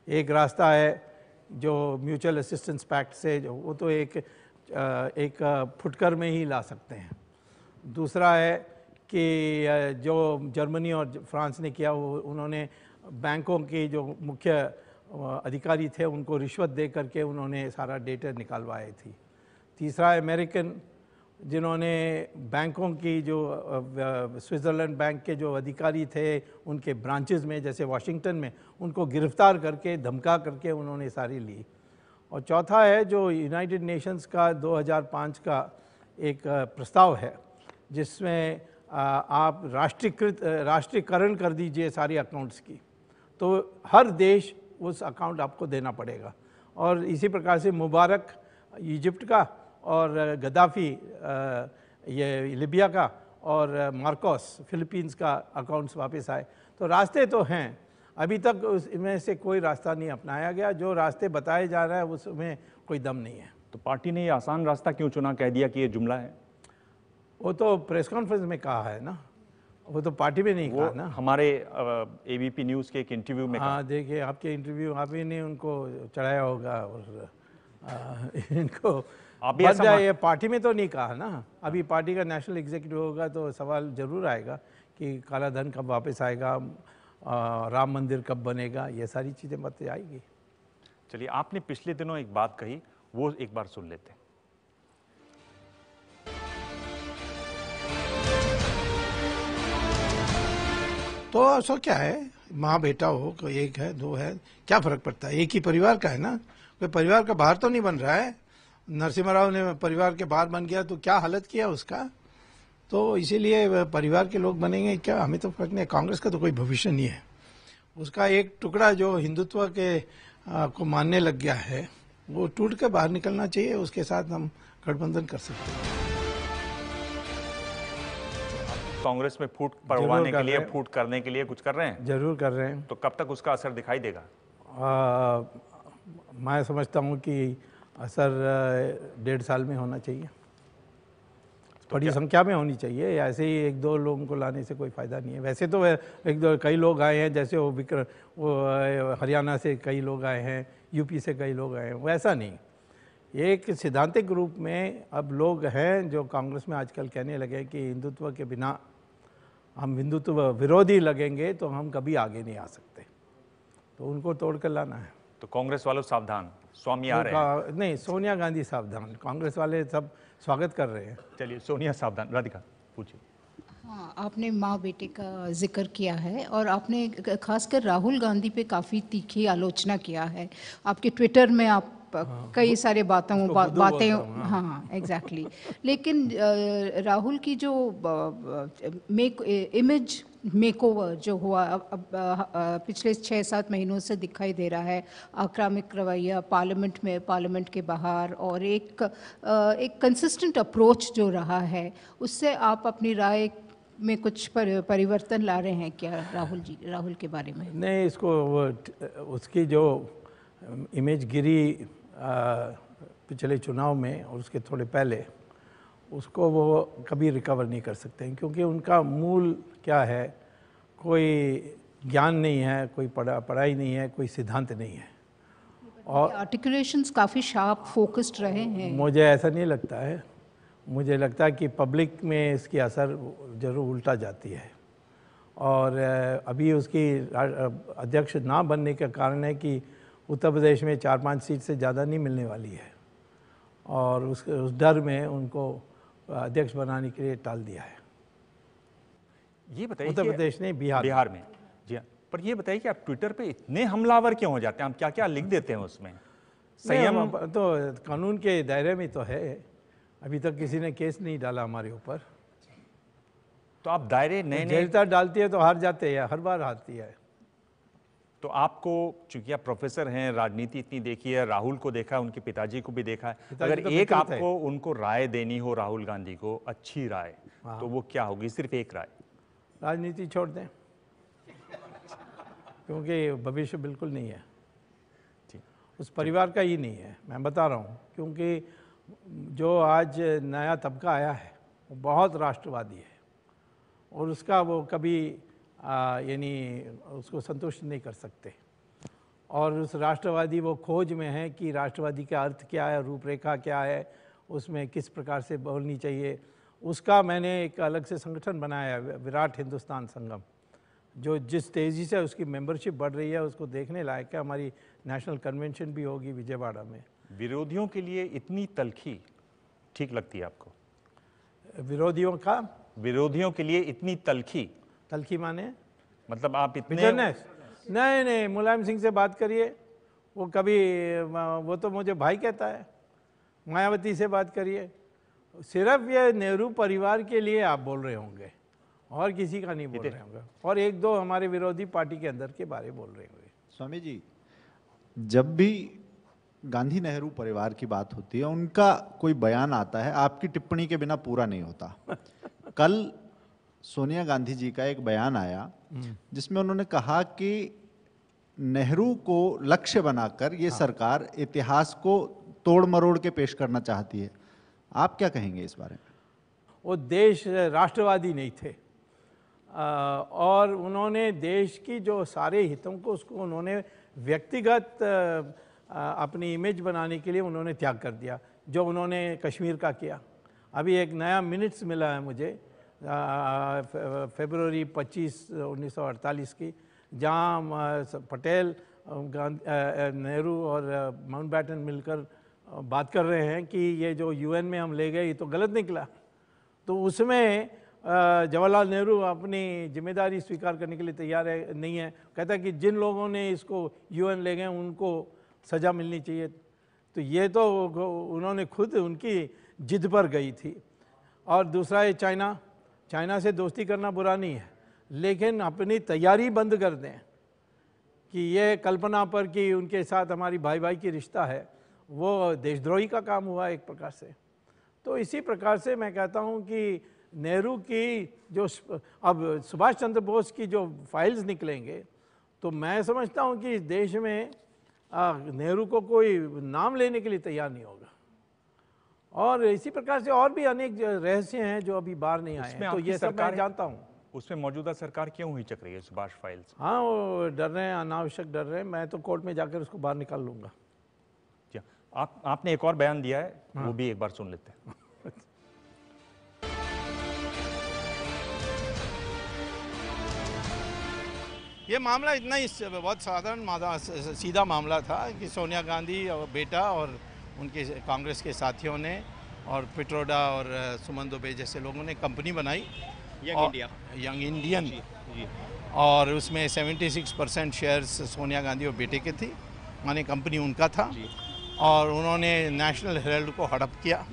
एक रास्ता है जो म्यूचुअल असिस्टेंस पैक्ट से, वो तो एक फुटकर में ही ला सकते हैं। दूसरा है कि जो जर्मनी और फ्रांस ने किया, वो उन्होंने बैंकों के जो मुख्य अधिकारी थे उनको रिश्वत दे करके उन्होंने सारा डेटा निकालवाई थी। तीसरा है अमेरिकन, जिन्होंने बैंकों की जो स्विट्ज़रलैंड बैंक के जो अधिकारी थे उनके ब्रांचेस में, जैसे वाशिंगटन में, उनको गिरफ्तार करके धमका करके उन्होंने सारी ली। और चौथा है जो यूनाइटेड नेशंस का 2005 का एक प्रस्ताव है जिसमें आप राष्ट्रीयकरण कर दीजिए सारी अकाउंट्स की, तो हर देश उस अकाउंट आपको देना पड़ेगा। और इसी प्रकार से मुबारक इजिप्ट का और गद्दाफी ये लिबिया का और मार्कोस फिलीपींस का अकाउंट्स वापस आए। तो रास्ते तो हैं, अभी तक उसमें से कोई रास्ता नहीं अपनाया गया। जो रास्ते बताए जा रहे हैं उसमें कोई दम नहीं है। तो पार्टी ने ये आसान रास्ता क्यों चुना, कह दिया कि ये जुमला है? वो तो प्रेस कॉन्फ्रेंस में कहा है ना, वो तो पार्टी में नहीं कहा ना। हमारे एबीपी न्यूज़ के एक इंटरव्यू में हाँ देखिए, आपके इंटरव्यू आप ही ने उनको चढ़ाया होगा और इनको बच जाए, ये पार्टी में तो नहीं कहा ना। अभी पार्टी का नेशनल एग्जीक्यूटिव होगा तो सवाल जरूर आएगा कि काला धन कब वापस आएगा, राम मंदिर कब बनेगा, ये सारी चीज़ें बातें आएगी। चलिए, आपने पिछले दिनों एक बात कही, वो एक बार सुन लेते हैं। तो ऐसा क्या है, माँ बेटा हो, कोई एक है, 2 है, क्या फर्क पड़ता है? एक ही परिवार का है ना, कोई परिवार का बाहर तो नहीं बन रहा है। नरसिम्हा राव ने परिवार के बाहर बन गया तो क्या हालत किया उसका। तो इसीलिए परिवार के लोग बनेंगे क्या, हमें तो फर्क नहीं। कांग्रेस का तो कोई भविष्य नहीं है। उसका एक टुकड़ा जो हिंदुत्व के को मानने लग गया है, वो टूट के बाहर निकलना चाहिए, उसके साथ हम गठबंधन कर सकते हैं। कांग्रेस में फूट पड़वाने के लिए, फूट करने के लिए कुछ कर रहे हैं? जरूर कर रहे हैं। तो कब तक उसका असर दिखाई देगा? मैं समझता हूँ कि असर 1.5 साल में होना चाहिए। तो बड़ी संख्या में होनी चाहिए, ऐसे ही 1-2 लोगों को लाने से कोई फ़ायदा नहीं है। वैसे तो कई लोग आए हैं, जैसे वो हरियाणा से कई लोग आए हैं, यूपी से कई लोग आए हैं, वैसा नहीं। एक सिद्धांतिक रूप में अब लोग हैं जो कांग्रेस में आजकल कहने लगे कि हिंदुत्व के बिना हम हिंदुत्व विरोधी लगेंगे तो हम कभी आगे नहीं आ सकते, तो उनको तोड़ कर लाना है। तो कांग्रेस वालों सावधान, स्वामी आ रहे हैं। नहीं, सोनिया गांधी सावधान, कांग्रेस वाले सब स्वागत कर रहे हैं। चलिए, सोनिया सावधान। राधिका पूछिए। हाँ, आपने माँ बेटे का जिक्र किया है और आपने खासकर राहुल गांधी पे काफ़ी तीखी आलोचना किया है। आपके ट्विटर में आप कई सारे बातें हाँ एग्जैक्टली। लेकिन राहुल की जो इमेज मेकओवर जो हुआ अब पिछले 6-7 महीनों से दिखाई दे रहा है, आक्रामक रवैया पार्लियामेंट में, पार्लियामेंट के बाहर, और एक कंसिस्टेंट अप्रोच जो रहा है, उससे आप अपनी राय में कुछ परिवर्तन ला रहे हैं क्या राहुल के बारे में? नहीं, उसकी जो इमेज गिरी पिछले चुनाव में और उसके थोड़े पहले, उसको वो कभी रिकवर नहीं कर सकते हैं, क्योंकि उनका मूल क्या है, कोई ज्ञान नहीं है, कोई पढ़ाई नहीं है, कोई सिद्धांत नहीं है। और आर्टिकुलेशंस काफ़ी शार्प फोकस्ड रहे हैं। मुझे ऐसा नहीं लगता है। मुझे लगता है कि पब्लिक में इसकी असर ज़रूर उल्टा जाती है। और अभी उसकी अध्यक्ष ना बनने का कारण है कि उत्तर प्रदेश में 4-5 सीट से ज़्यादा नहीं मिलने वाली है, और उस डर में उनको अध्यक्ष बनाने के लिए टाल दिया है। ये बताइए उत्तर प्रदेश ने बिहार में, जी हाँ, पर ये बताइए कि आप ट्विटर पे इतने हमलावर क्यों हो जाते हैं? आप क्या क्या लिख देते हैं उसमें? संयम तो कानून के दायरे में तो है, अभी तक किसी ने केस नहीं डाला हमारे ऊपर। तो आप दायरे नए जेलता डालती है तो हार जाते हैं, हर बार हारती है। तो आपको, चूंकि आप प्रोफेसर हैं, राजनीति इतनी देखी है, राहुल को देखा है, उनके पिताजी को भी देखा है, अगर तो एक आपको उनको राय देनी हो राहुल गांधी को, अच्छी राय, तो वो क्या होगी? सिर्फ एक राय। राजनीति छोड़ दें, क्योंकि भविष्य बिल्कुल नहीं है, उस परिवार का ही नहीं है, मैं बता रहा हूँ। क्योंकि जो आज नया तबका आया है वो बहुत राष्ट्रवादी है, और उसका वो कभी यानी उसको संतुष्ट नहीं कर सकते, और उस राष्ट्रवादी वो खोज में है कि राष्ट्रवादी का अर्थ क्या है, रूपरेखा क्या है, उसमें किस प्रकार से बोलनी चाहिए। उसका मैंने एक अलग से संगठन बनाया है, विराट हिंदुस्तान संगम, जो जिस तेज़ी से उसकी मेंबरशिप बढ़ रही है उसको देखने लायक है। हमारी नेशनल कन्वेंशन भी होगी विजयवाड़ा में। विरोधियों के लिए इतनी तलखी ठीक लगती है आपको? विरोधियों के लिए इतनी तलखी माने मतलब आप इतने नहीं, मुलायम सिंह से बात करिए, वो कभी, वो तो मुझे भाई कहता है। मायावती से बात करिए, सिर्फ ये नेहरू परिवार के लिए आप बोल रहे होंगे, और किसी का नहीं बोल रहे होंगे, और एक दो हमारे विरोधी पार्टी के अंदर के बारे बोल रहे होंगे। स्वामी जी, जब भी गांधी नेहरू परिवार की बात होती है, उनका कोई बयान आता है, आपकी टिप्पणी के बिना पूरा नहीं होता। कल सोनिया गांधी जी का एक बयान आया जिसमें उन्होंने कहा कि नेहरू को लक्ष्य बनाकर ये सरकार इतिहास को तोड़ मरोड़ के पेश करना चाहती है। आप क्या कहेंगे इस बारे में? वो देश राष्ट्रवादी नहीं थे, और उन्होंने देश की जो सारे हितों को उसको उन्होंने व्यक्तिगत अपनी इमेज बनाने के लिए उन्होंने त्याग कर दिया, जो उन्होंने कश्मीर का किया। अभी एक नया मिनट्स मिला है मुझे फरवरी 25, 1948 की, जहाँ पटेल, नेहरू और माउंटबेटन मिलकर बात कर रहे हैं कि ये जो यूएन में हम ले गए ये तो गलत निकला। तो उसमें जवाहरलाल नेहरू अपनी जिम्मेदारी स्वीकार करने के लिए तैयार है नहीं है, कहता है कि जिन लोगों ने इसको यूएन ले गए उनको सज़ा मिलनी चाहिए। तो ये तो उन्होंने खुद उनकी जिद पर गई थी। और दूसरा है चाइना से दोस्ती करना बुरा नहीं है, लेकिन अपनी तैयारी बंद कर दें कि ये कल्पना पर कि उनके साथ हमारी भाई भाई की रिश्ता है, वो देशद्रोही का काम हुआ एक प्रकार से। तो इसी प्रकार से मैं कहता हूँ कि नेहरू की जो अब सुभाष चंद्र बोस की जो फाइल्स निकलेंगे, तो मैं समझता हूँ कि इस देश में नेहरू को कोई नाम लेने के लिए तैयार नहीं होगा। और इसी प्रकार से और भी अनेक रहस्य हैं जो अभी बाहर नहीं आए हैं, तो ये सब मैं जानता हूँ। उसमें मौजूदा सरकार क्यों हिचक रही है सुभाष फाइल्स? हाँ, वो डर रहे हैं, अनावश्यक डर रहे हैं। मैं तो कोर्ट में जाकर उसको बाहर निकाल लूँगा। आपने एक और बयान दिया है, वो भी एक बार सुन लेते हैं। ये मामला इतना ही बहुत साधारण सीधा मामला था कि सोनिया गांधी और बेटा और उनके कांग्रेस के साथियों ने और पिट्रोडा और सुमन दुबे जैसे लोगों ने कंपनी बनाई, यंग इंडियन, और उसमें 76% शेयर्स सोनिया गांधी और बेटे के थी, माने कंपनी उनका था। और उन्होंने नेशनल हेराल्ड को हड़प किया,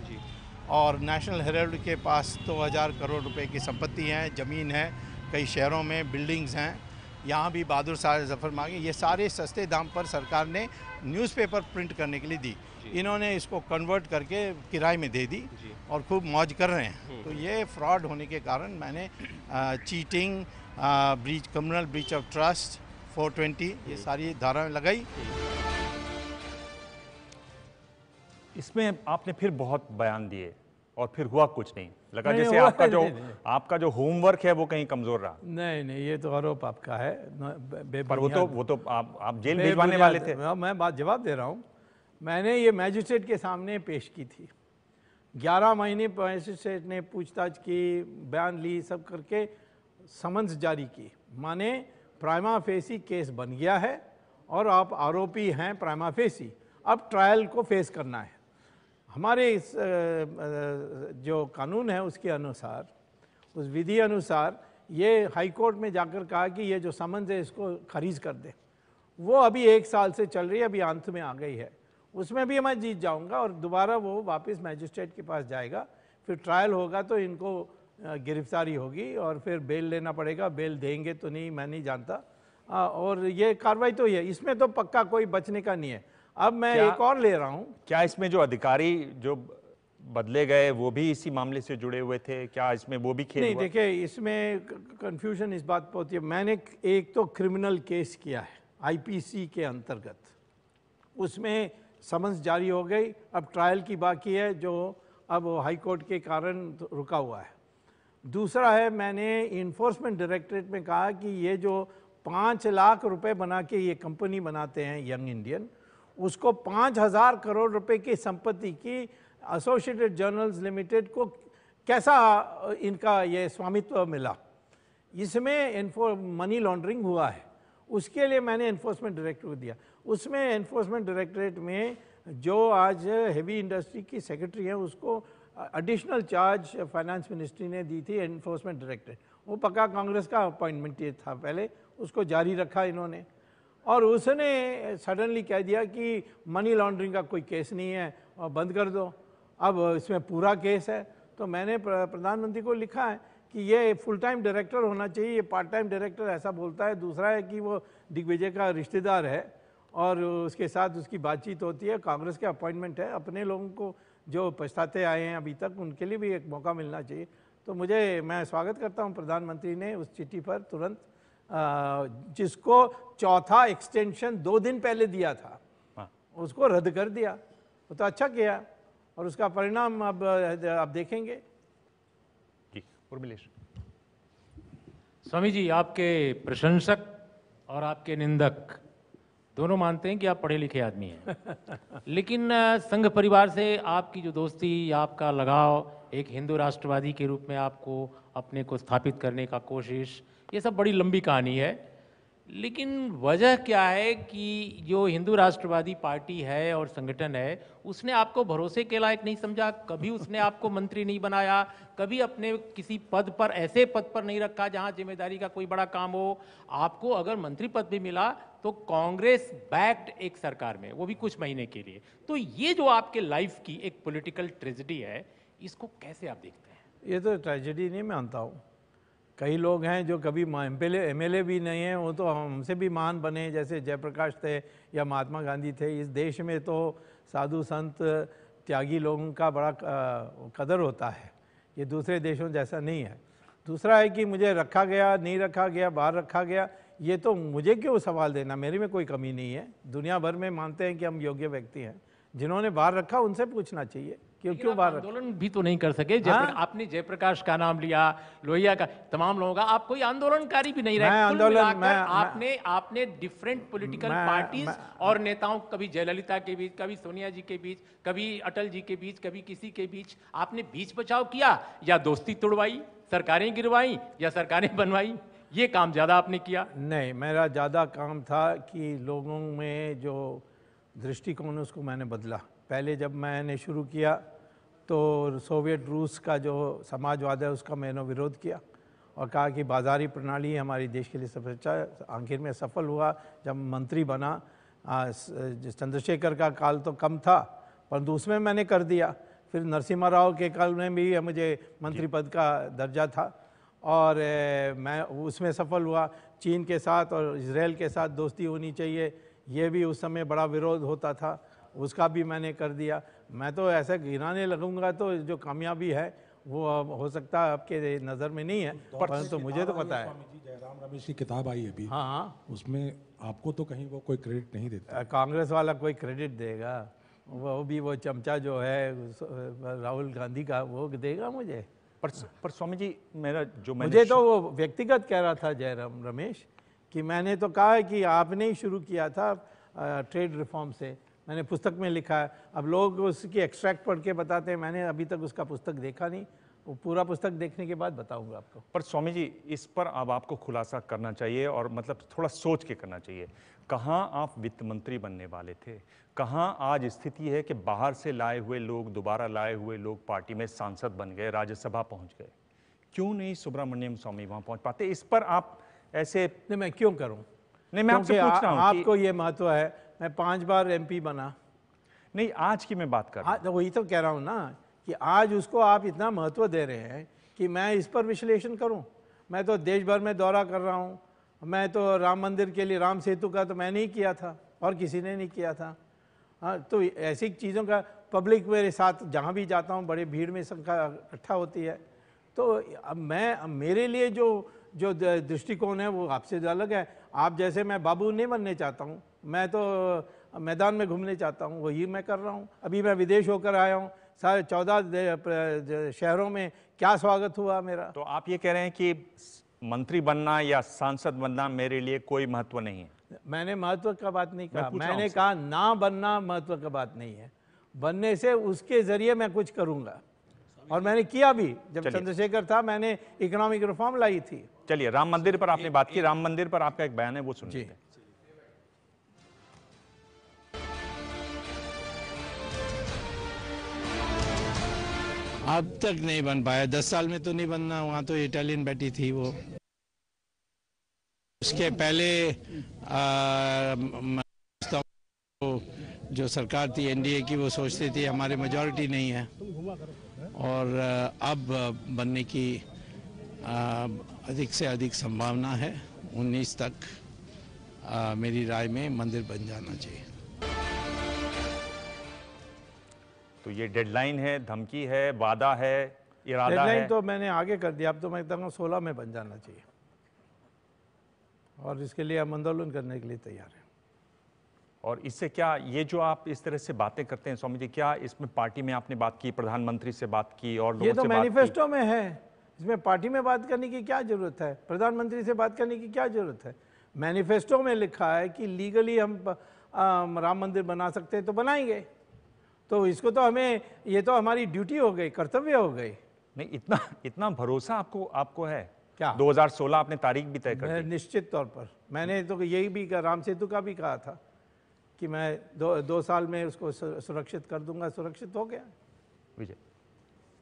और नेशनल हेराल्ड के पास 2000 करोड़ रुपए की संपत्ति है, ज़मीन है, कई शहरों में बिल्डिंग्स हैं, यहाँ भी बहादुर शाह जफर मांगे। ये सारे सस्ते दाम पर सरकार ने न्यूज़पेपर प्रिंट करने के लिए दी। इन्होंने इसको कन्वर्ट करके किराए में दे दी और खूब मौज कर रहे हैं। तो ये फ्रॉड होने के कारण मैंने cheating, breach, criminal breach of trust, 420 ये सारी धाराएं लगाई। इसमें आपने फिर बहुत बयान दिए और फिर हुआ कुछ नहीं, लगा जैसे आपका जो होमवर्क है वो कहीं कमजोर रहा। नहीं, ये तो आरोप आपका है। पर वो तो आप जेल भिजवाने वाले थे। मैं बात जवाब दे रहा हूँ। मैंने ये मैजिस्ट्रेट के सामने पेश की थी, 11 महीने मैजिस्ट्रेट ने पूछताछ की, बयान ली, सब करके समन्स जारी की, माने प्राइमा फेसी केस बन गया है और आप आरोपी हैं प्राइमा फेसी, अब ट्रायल को फेस करना है। हमारे इस जो कानून है उसके अनुसार, उस विधि अनुसार ये हाई कोर्ट में जाकर कहा कि ये जो समन्स है इसको खारिज कर दे। वो अभी 1 साल से चल रही है, अभी अंत में आ गई है। उसमें भी मैं जीत जाऊंगा और दोबारा वो वापस मैजिस्ट्रेट के पास जाएगा, फिर ट्रायल होगा तो इनको गिरफ्तारी होगी और फिर बेल लेना पड़ेगा। बेल देंगे तो नहीं, मैं नहीं जानता। और ये कार्रवाई तो ये, इसमें तो पक्का कोई बचने का नहीं है। अब मैं एक और ले रहा हूँ। क्या इसमें जो अधिकारी जो बदले गए वो भी इसी मामले से जुड़े हुए थे? क्या इसमें वो भी खेल नहीं, हुआ? देखिए इसमें कंफ्यूजन इस बात पर होती है। मैंने एक तो क्रिमिनल केस किया है आईपीसी के अंतर्गत, उसमें समन्स जारी हो गई, अब ट्रायल की बाकी है जो अब हाई कोर्ट के कारण रुका हुआ है। दूसरा है, मैंने इन्फोर्समेंट डायरेक्टरेट में कहा कि ये जो 5 लाख रुपए बना के ये कंपनी बनाते हैं यंग इंडियन, उसको 5,000 करोड़ रुपए की संपत्ति की एसोसिएटेड जर्नल्स लिमिटेड को कैसा इनका ये स्वामित्व मिला, इसमें मनी लॉन्ड्रिंग हुआ है। उसके लिए मैंने एनफोर्समेंट डायरेक्टर को दिया। उसमें एनफोर्समेंट डायरेक्टरेट में जो आज हेवी इंडस्ट्री की सेक्रेटरी है उसको एडिशनल चार्ज फाइनेंस मिनिस्ट्री ने दी थी एनफोर्समेंट डायरेक्टर। वो पक्का कांग्रेस का अपॉइंटमेंट था पहले, उसको जारी रखा इन्होंने, और उसने सडनली कह दिया कि मनी लॉन्ड्रिंग का कोई केस नहीं है और बंद कर दो। अब इसमें पूरा केस है। तो मैंने प्रधानमंत्री को लिखा है कि ये फुल टाइम डायरेक्टर होना चाहिए, ये पार्ट टाइम डायरेक्टर ऐसा बोलता है। दूसरा है कि वो दिग्विजय का रिश्तेदार है और उसके साथ उसकी बातचीत होती है, कांग्रेस के अपॉइंटमेंट है। अपने लोगों को जो पछताते आए हैं अभी तक, उनके लिए भी एक मौका मिलना चाहिए। तो मैं स्वागत करता हूँ प्रधानमंत्री ने उस चिट्ठी पर तुरंत, जिसको चौथा एक्सटेंशन 2 दिन पहले दिया था, उसको रद्द कर दिया। वो तो अच्छा किया और उसका परिणाम अब आप देखेंगे। उर्मिलेश। स्वामी जी, आपके प्रशंसक और आपके निंदक दोनों मानते हैं कि आप पढ़े लिखे आदमी हैं, लेकिन संघ परिवार से आपकी जो दोस्ती या आपका लगाव, एक हिंदू राष्ट्रवादी के रूप में आपको अपने को स्थापित करने का कोशिश, ये सब बड़ी लंबी कहानी है। लेकिन वजह क्या है कि जो हिंदू राष्ट्रवादी पार्टी है और संगठन है, उसने आपको भरोसे के लायक नहीं समझा। कभी उसने आपको मंत्री नहीं बनाया, कभी अपने किसी पद पर, ऐसे पद पर नहीं रखा जहां जिम्मेदारी का कोई बड़ा काम हो। आपको अगर मंत्री पद भी मिला तो कांग्रेस बैक्ड एक सरकार में, वो भी कुछ महीने के लिए। तो ये जो आपके लाइफ की एक पॉलिटिकल ट्रेजेडी है, इसको कैसे आप देखते हैं? ये तो ट्रेजेडी नहीं मानता हूँ। कई लोग हैं जो कभी एमएलए भी नहीं हैं, वो तो हमसे भी महान बने, जैसे जयप्रकाश थे या महात्मा गांधी थे। इस देश में तो साधु संत त्यागी लोगों का बड़ा कदर होता है, ये दूसरे देशों जैसा नहीं है। दूसरा है कि मुझे रखा गया नहीं रखा गया, बाहर रखा गया, ये तो मुझे क्यों सवाल देना, मेरे में कोई कमी नहीं है। दुनिया भर में मानते हैं कि हम योग्य व्यक्ति हैं, जिन्होंने बाहर रखा उनसे पूछना चाहिए क्यों बाहर आंदोलन भी तो नहीं कर सके। आपने जयप्रकाश का नाम लिया, लोहिया का, तमाम लोगों का, आप कोई आंदोलनकारी भी नहीं रहे। आपने डिफरेंट पॉलिटिकल पार्टीज और नेताओं, कभी जयललिता के बीच, कभी सोनिया जी के बीच, कभी अटल जी के बीच, कभी किसी के बीच, आपने बीच बचाव किया या दोस्ती तोड़वाई, सरकारें गिरवाई या सरकारें बनवाई, ये काम ज्यादा आपने किया? नहीं, मेरा ज्यादा काम था कि लोगों में जो दृष्टिकोण उसको मैंने बदला। पहले जब मैंने शुरू किया तो सोवियत रूस का जो समाजवाद है उसका मैंने विरोध किया और कहा कि बाजारी प्रणाली हमारे देश के लिए सबसे अच्छा। आखिर में सफल हुआ जब मंत्री बना। चंद्रशेखर का काल तो कम था परंतु उसमें मैंने कर दिया। फिर नरसिम्हा राव के काल में भी मुझे मंत्री पद का दर्जा था और मैं उसमें सफल हुआ। चीन के साथ और इजराइल के साथ दोस्ती होनी चाहिए, ये भी उस समय बड़ा विरोध होता था, उसका भी मैंने कर दिया। मैं तो ऐसा गिनाने लगूंगा तो जो कामयाबी है वो हो सकता है आपके नज़र में नहीं है, परंतु मुझे तो पता है। जयराम रमेश की किताब आई अभी, हाँ, उसमें आपको तो कहीं वो कोई क्रेडिट नहीं देता। कांग्रेस वाला कोई क्रेडिट देगा? वो भी वो चमचा जो है राहुल गांधी का, वो देगा मुझे? पर स्वामी जी, मेरा जो मुझे तो वो व्यक्तिगत कह रहा था जयराम रमेश कि मैंने तो कहा है कि आपने ही शुरू किया था ट्रेड रिफॉर्म से, मैंने पुस्तक में लिखा है। अब लोग उसकी एक्सट्रैक्ट पढ़ के बताते हैं, मैंने अभी तक उसका पुस्तक देखा नहीं। वो पूरा पुस्तक देखने के बाद बताऊंगा आपको। पर स्वामी जी, इस पर अब आपको खुलासा करना चाहिए और मतलब थोड़ा सोच के करना चाहिए। कहाँ आप वित्त मंत्री बनने वाले थे, कहाँ आज स्थिति है कि बाहर से लाए हुए लोग, दोबारा लाए हुए लोग पार्टी में सांसद बन गए, राज्यसभा पहुंच गए। क्यों नहीं सुब्रमण्यम स्वामी वहां पहुंच पाते? इस पर आप ऐसे नहीं, मैं क्यों करूं? नहीं, मैं आपसे पूछ रहा हूं आपको ये महत्व है। मैं 5 बार MP बना। नहीं, आज की मैं बात कर रहा हूं। तो वही तो कह रहा हूं ना कि आज उसको आप इतना महत्व दे रहे हैं कि मैं इस पर विश्लेषण करूं। मैं तो देश भर में दौरा कर रहा हूं। मैं तो राम मंदिर के लिए, राम सेतु का तो मैंने ही किया था और किसी ने नहीं किया था। हाँ, तो ऐसी चीज़ों का पब्लिक मेरे साथ जहाँ भी जाता हूँ बड़ी भीड़ में संख्या इकट्ठा होती है। तो अब मेरे लिए जो दृष्टिकोण है वो आपसे अलग है। आप जैसे मैं बाबू नहीं बनने चाहता हूँ, मैं तो मैदान में घूमने चाहता हूँ, वही मैं कर रहा हूँ। अभी मैं विदेश होकर आया हूँ, सारे 14 शहरों में क्या स्वागत हुआ मेरा। तो आप ये कह रहे हैं कि मंत्री बनना या सांसद बनना मेरे लिए कोई महत्व नहीं है? मैंने महत्व का बात नहीं कहा, मैंने कहा ना बनना महत्व का बात नहीं है। बनने से उसके जरिए मैं कुछ करूंगा और मैंने किया भी। जब चंद्रशेखर था मैंने इकोनॉमिक रिफॉर्म लाई थी। चलिए, राम मंदिर पर आपने बात की, राम मंदिर पर आपका एक बयान है, वो सुनिए। अब तक नहीं बन पाया, 10 साल में तो नहीं बनना। वहाँ तो इटालियन बेटी थी वो। उसके पहले जो सरकार थी NDA की, वो सोचती थी हमारे मेजॉरिटी नहीं है और अब बनने की अधिक से अधिक संभावना है। 19 तक मेरी राय में मंदिर बन जाना चाहिए। तो ये डेडलाइन है, धमकी है, वादा है, इरादा है? डेडलाइन तो मैंने आगे कर दिया। अब तो मैं कहता हूँ 16 में बन जाना चाहिए और इसके लिए हम आंदोलन करने के लिए तैयार हैं। और इससे क्या, ये जो आप इस तरह से बातें करते हैं स्वामी जी, क्या इसमें पार्टी में आपने बात की, प्रधानमंत्री से बात की और लोगों ये तो से बात की? मैनिफेस्टो में है, इसमें पार्टी में बात करने की क्या जरूरत है, प्रधानमंत्री से बात करने की क्या जरूरत है? मैनिफेस्टो में लिखा है कि लीगली हम राम मंदिर बना सकते हैं तो बनाएंगे। तो इसको तो हमें, ये तो हमारी ड्यूटी हो गई, कर्तव्य हो गई। नहीं, इतना भरोसा आपको है क्या? 2016 आपने तारीख भी तय कर दी। निश्चित तौर पर मैंने तो यही भी कहा, राम सेतु का भी कहा था कि मैं 2 साल में उसको सुरक्षित कर दूंगा। सुरक्षित हो गया। विजय,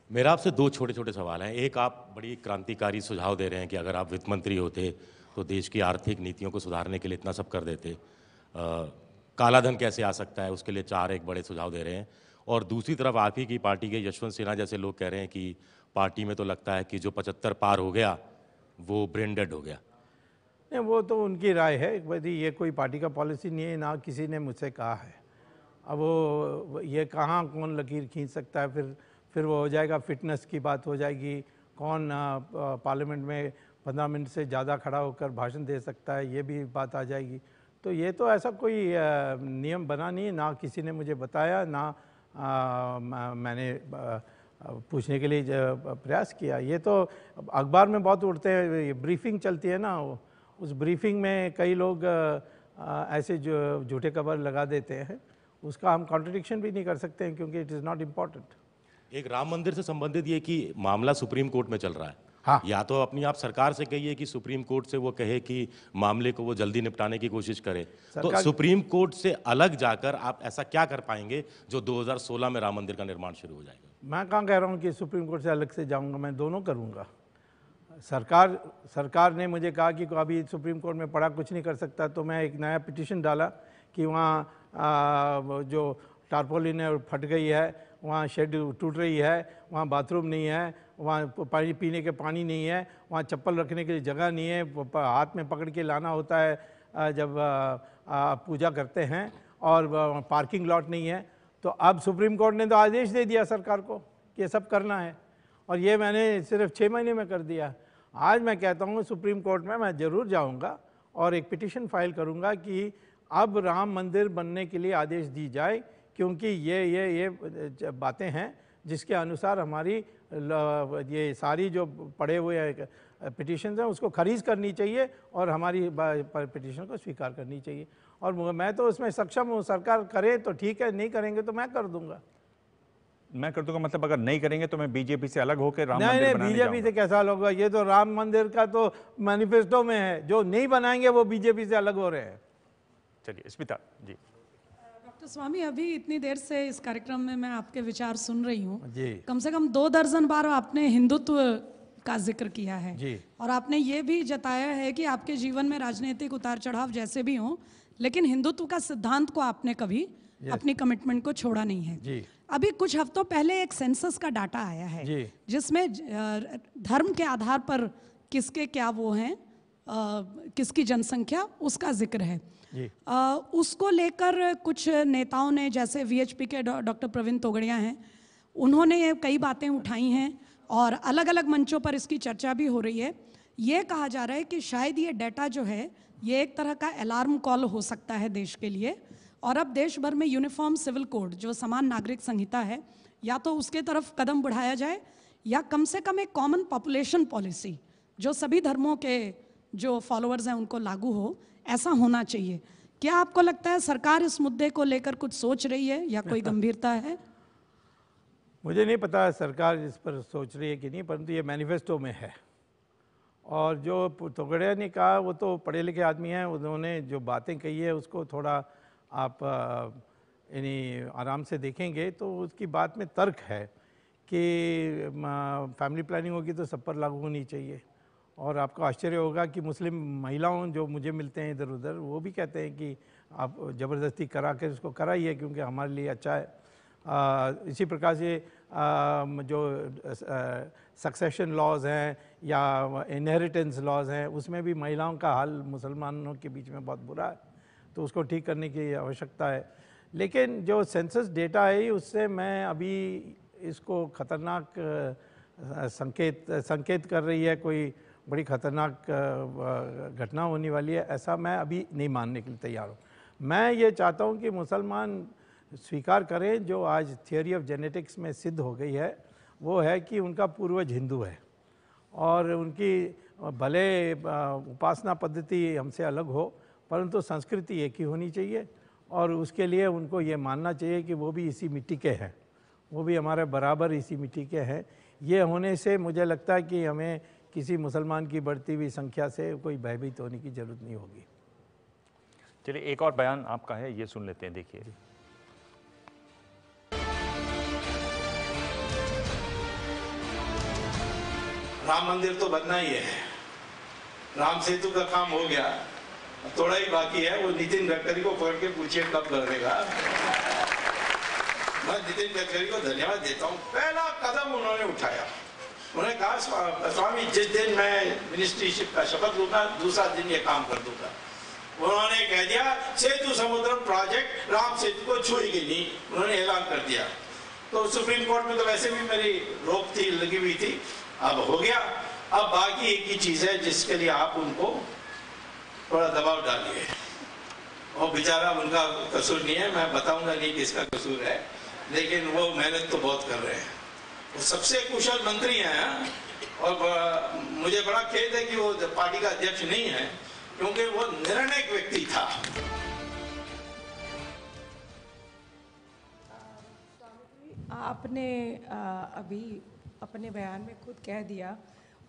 मेरा आपसे 2 छोटे छोटे सवाल हैं। एक, आप बड़ी क्रांतिकारी सुझाव दे रहे हैं कि अगर आप वित्त मंत्री होते तो देश की आर्थिक नीतियों को सुधारने के लिए इतना सब कर देते। काला धन कैसे आ सकता है, उसके लिए 4 एक बड़े सुझाव दे रहे हैं। और दूसरी तरफ आप ही की पार्टी के यशवंत सिन्हा जैसे लोग कह रहे हैं कि पार्टी में तो लगता है कि जो 75 पार हो गया वो ब्रेन डेड हो गया। नहीं, वो तो उनकी राय है। भाई ये कोई पार्टी का पॉलिसी नहीं है, ना किसी ने मुझसे कहा है। अब वो ये कहाँ कौन लकीर खींच सकता है, फिर वो हो जाएगा, फिटनेस की बात हो जाएगी, कौन पार्लियामेंट में 15 मिनट से ज़्यादा खड़ा होकर भाषण दे सकता है, ये भी बात आ जाएगी। तो ये तो ऐसा कोई नियम बना नहीं है, ना किसी ने मुझे बताया, ना मैंने पूछने के लिए प्रयास किया। ये तो अखबार में बहुत उड़ते हैं, ब्रीफिंग चलती है ना, उस ब्रीफिंग में कई लोग ऐसे जो झूठे खबर लगा देते हैं, उसका हम कॉन्ट्रडिक्शन भी नहीं कर सकते हैं क्योंकि इट इज़ नॉट इम्पॉर्टेंट। एक, राम मंदिर से संबंधित ये कि मामला सुप्रीम कोर्ट में चल रहा है। हाँ। या तो अपनी आप सरकार से कहिए कि सुप्रीम कोर्ट से वो कहे कि मामले को वो जल्दी निपटाने की कोशिश करे। तो सुप्रीम कोर्ट से अलग जाकर आप ऐसा क्या कर पाएंगे जो 2016 में राम मंदिर का निर्माण शुरू हो जाएगा? मैं कहाँ कह रहा हूँ कि सुप्रीम कोर्ट से अलग से जाऊँगा, मैं दोनों करूँगा। सरकार ने मुझे कहा कि अभी सुप्रीम कोर्ट में पड़ा कुछ नहीं कर सकता, तो मैं एक नया पिटीशन डाला कि वहाँ जो टारपोलिन है फट गई है, वहाँ शेड टूट रही है, वहाँ बाथरूम नहीं है, वहाँ पानी पीने के पानी नहीं है, वहाँ चप्पल रखने के लिए जगह नहीं है, हाथ में पकड़ के लाना होता है जब पूजा करते हैं, और पार्किंग लॉट नहीं है। तो अब सुप्रीम कोर्ट ने तो आदेश दे दिया सरकार को कि ये सब करना है, और ये मैंने सिर्फ 6 महीने में कर दिया। आज मैं कहता हूँ सुप्रीम कोर्ट में मैं ज़रूर जाऊँगा और एक पिटीशन फाइल करूँगा कि अब राम मंदिर बनने के लिए आदेश दी जाए, क्योंकि ये बातें हैं जिसके अनुसार हमारी ये सारी जो पड़े हुए पिटीशन हैं उसको खारिज करनी चाहिए और हमारी पिटीशन को स्वीकार करनी चाहिए। और मैं तो उसमें सक्षम हूँ, सरकार करे तो ठीक है, नहीं करेंगे तो मैं कर दूंगा। मैं कर दूंगा, मतलब अगर नहीं करेंगे तो मैं बीजेपी से अलग होकर राम नहीं मंदिर नहीं, बनाने बीजेपी से कैसा अलग होगा? ये तो राम मंदिर का तो मैनिफेस्टो में है, जो नहीं बनाएंगे वो बीजेपी से अलग हो रहे हैं। चलिए स्मिता जी। डॉक्टर स्वामी, अभी इतनी देर से इस कार्यक्रम में मैं आपके विचार सुन रही हूँ जी। कम से कम 2 दर्जन बार आपने हिंदुत्व का जिक्र किया है जी। और आपने ये भी जताया है कि आपके जीवन में राजनीतिक उतार चढ़ाव जैसे भी हों, लेकिन हिंदुत्व का सिद्धांत को आपने कभी अपनी कमिटमेंट को छोड़ा नहीं है। जी। अभी कुछ हफ्तों पहले एक सेंसस का डाटा आया है जी। जिसमें धर्म के आधार पर किसके क्या वो हैं, किसकी जनसंख्या, उसका जिक्र है। जी। उसको लेकर कुछ नेताओं ने, जैसे वीएचपी के डॉक्टर प्रवीण तोगड़िया हैं, उन्होंने ये कई बातें उठाई हैं और अलग अलग मंचों पर इसकी चर्चा भी हो रही है। ये कहा जा रहा है कि शायद ये डाटा जो है ये एक तरह का अलार्म कॉल हो सकता है देश के लिए, और अब देश भर में यूनिफॉर्म सिविल कोड जो समान नागरिक संहिता है, या तो उसके तरफ कदम बढ़ाया जाए या कम से कम एक कॉमन पॉपुलेशन पॉलिसी जो सभी धर्मों के जो फॉलोअर्स हैं उनको लागू हो, ऐसा होना चाहिए। क्या आपको लगता है सरकार इस मुद्दे को लेकर कुछ सोच रही है या कोई गंभीरता है? मुझे नहीं पता सरकार इस पर सोच रही है कि नहीं, परंतु ये मैनिफेस्टो में है। और जो तोगड़िया ने कहा वो तो पढ़े लिखे आदमी हैं, उन्होंने जो बातें कही है उसको थोड़ा आप यानी आराम से देखेंगे तो उसकी बात में तर्क है कि फैमिली प्लानिंग होगी तो सब पर लागू होनी चाहिए। और आपको आश्चर्य होगा कि मुस्लिम महिलाओं जो मुझे मिलते हैं इधर उधर, वो भी कहते हैं कि आप ज़बरदस्ती करा के उसको कराइए क्योंकि हमारे लिए अच्छा है। इसी प्रकार से जो सक्सेशन लॉज हैं या इनहेरिटेंस लॉज हैं, उसमें भी महिलाओं का हाल मुसलमानों के बीच में बहुत बुरा है, तो उसको ठीक करने की आवश्यकता है। लेकिन जो सेंसस डेटा है उससे मैं अभी इसको खतरनाक संकेत कर रही है, कोई बड़ी खतरनाक घटना होने वाली है, ऐसा मैं अभी नहीं मानने के लिए तैयार हूँ। मैं ये चाहता हूँ कि मुसलमान स्वीकार करें जो आज थियोरी ऑफ जेनेटिक्स में सिद्ध हो गई है, वो है कि उनका पूर्वज हिंदू है और उनकी भले उपासना पद्धति हमसे अलग हो परंतु संस्कृति एक ही होनी चाहिए, और उसके लिए उनको ये मानना चाहिए कि वो भी इसी मिट्टी के हैं, वो भी हमारे बराबर इसी मिट्टी के हैं। ये होने से मुझे लगता है कि हमें किसी मुसलमान की बढ़ती हुई संख्या से कोई भयभीत होने की जरूरत नहीं होगी। चलिए एक और बयान आपका है, ये सुन लेते हैं, देखिए। राम मंदिर तो बनना ही है, राम सेतु का काम हो गया, थोड़ा ही बाकी है। वो नितिन गडकरी को पकड़ के पूछिए कब कर देगा। मैं नितिन गडकरी को धन्यवाद देता हूँ, पहला कदम उन्होंने उठाया। उन्होंने कहा स्वामी जिस दिन मैं मिनिस्ट्रीशिप का शपथ लूंगा दूसरा दिन ये काम कर दूंगा। उन्होंने कह दिया सेतु समुद्रम प्रोजेक्ट राम सेतु को छुएगी नहीं, उन्होंने ऐलान कर दिया। तो सुप्रीम कोर्ट में तो वैसे भी मेरी रोक थी, लगी हुई थी, अब हो गया। अब बाकी एक ही चीज है जिसके लिए आप उनको थोड़ा दबाव डालिए, और बेचारा उनका कसूर नहीं है, मैं बताऊंगा नहीं किसका कसूर है, लेकिन वो मेहनत तो बहुत कर रहे हैं, वो सबसे कुशल मंत्री हैं। और मुझे बड़ा खेद है कि वो पार्टी का अध्यक्ष नहीं है, क्योंकि वो निर्णायक व्यक्ति था। आपने अभी अपने बयान में खुद कह दिया,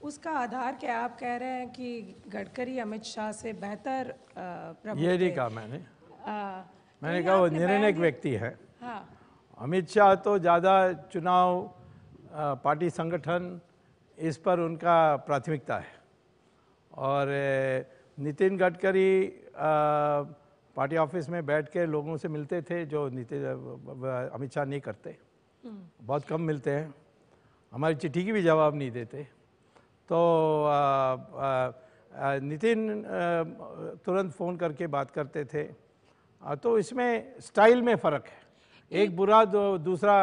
उसका आधार क्या? आप कह रहे हैं कि गडकरी अमित शाह से बेहतर प्रभु ये नहीं कहा मैंने कहा वो निर्णायक व्यक्ति है। हाँ। अमित शाह तो ज़्यादा चुनाव, पार्टी संगठन, इस पर उनका प्राथमिकता है, और नितिन गडकरी पार्टी ऑफिस में बैठ के लोगों से मिलते थे, जो अमित शाह नहीं करते, बहुत कम मिलते हैं, हमारी चिट्ठी की भी जवाब नहीं देते। तो नितिन तुरंत फ़ोन करके बात करते थे। तो इसमें स्टाइल में फ़र्क है, एक बुरा दूसरा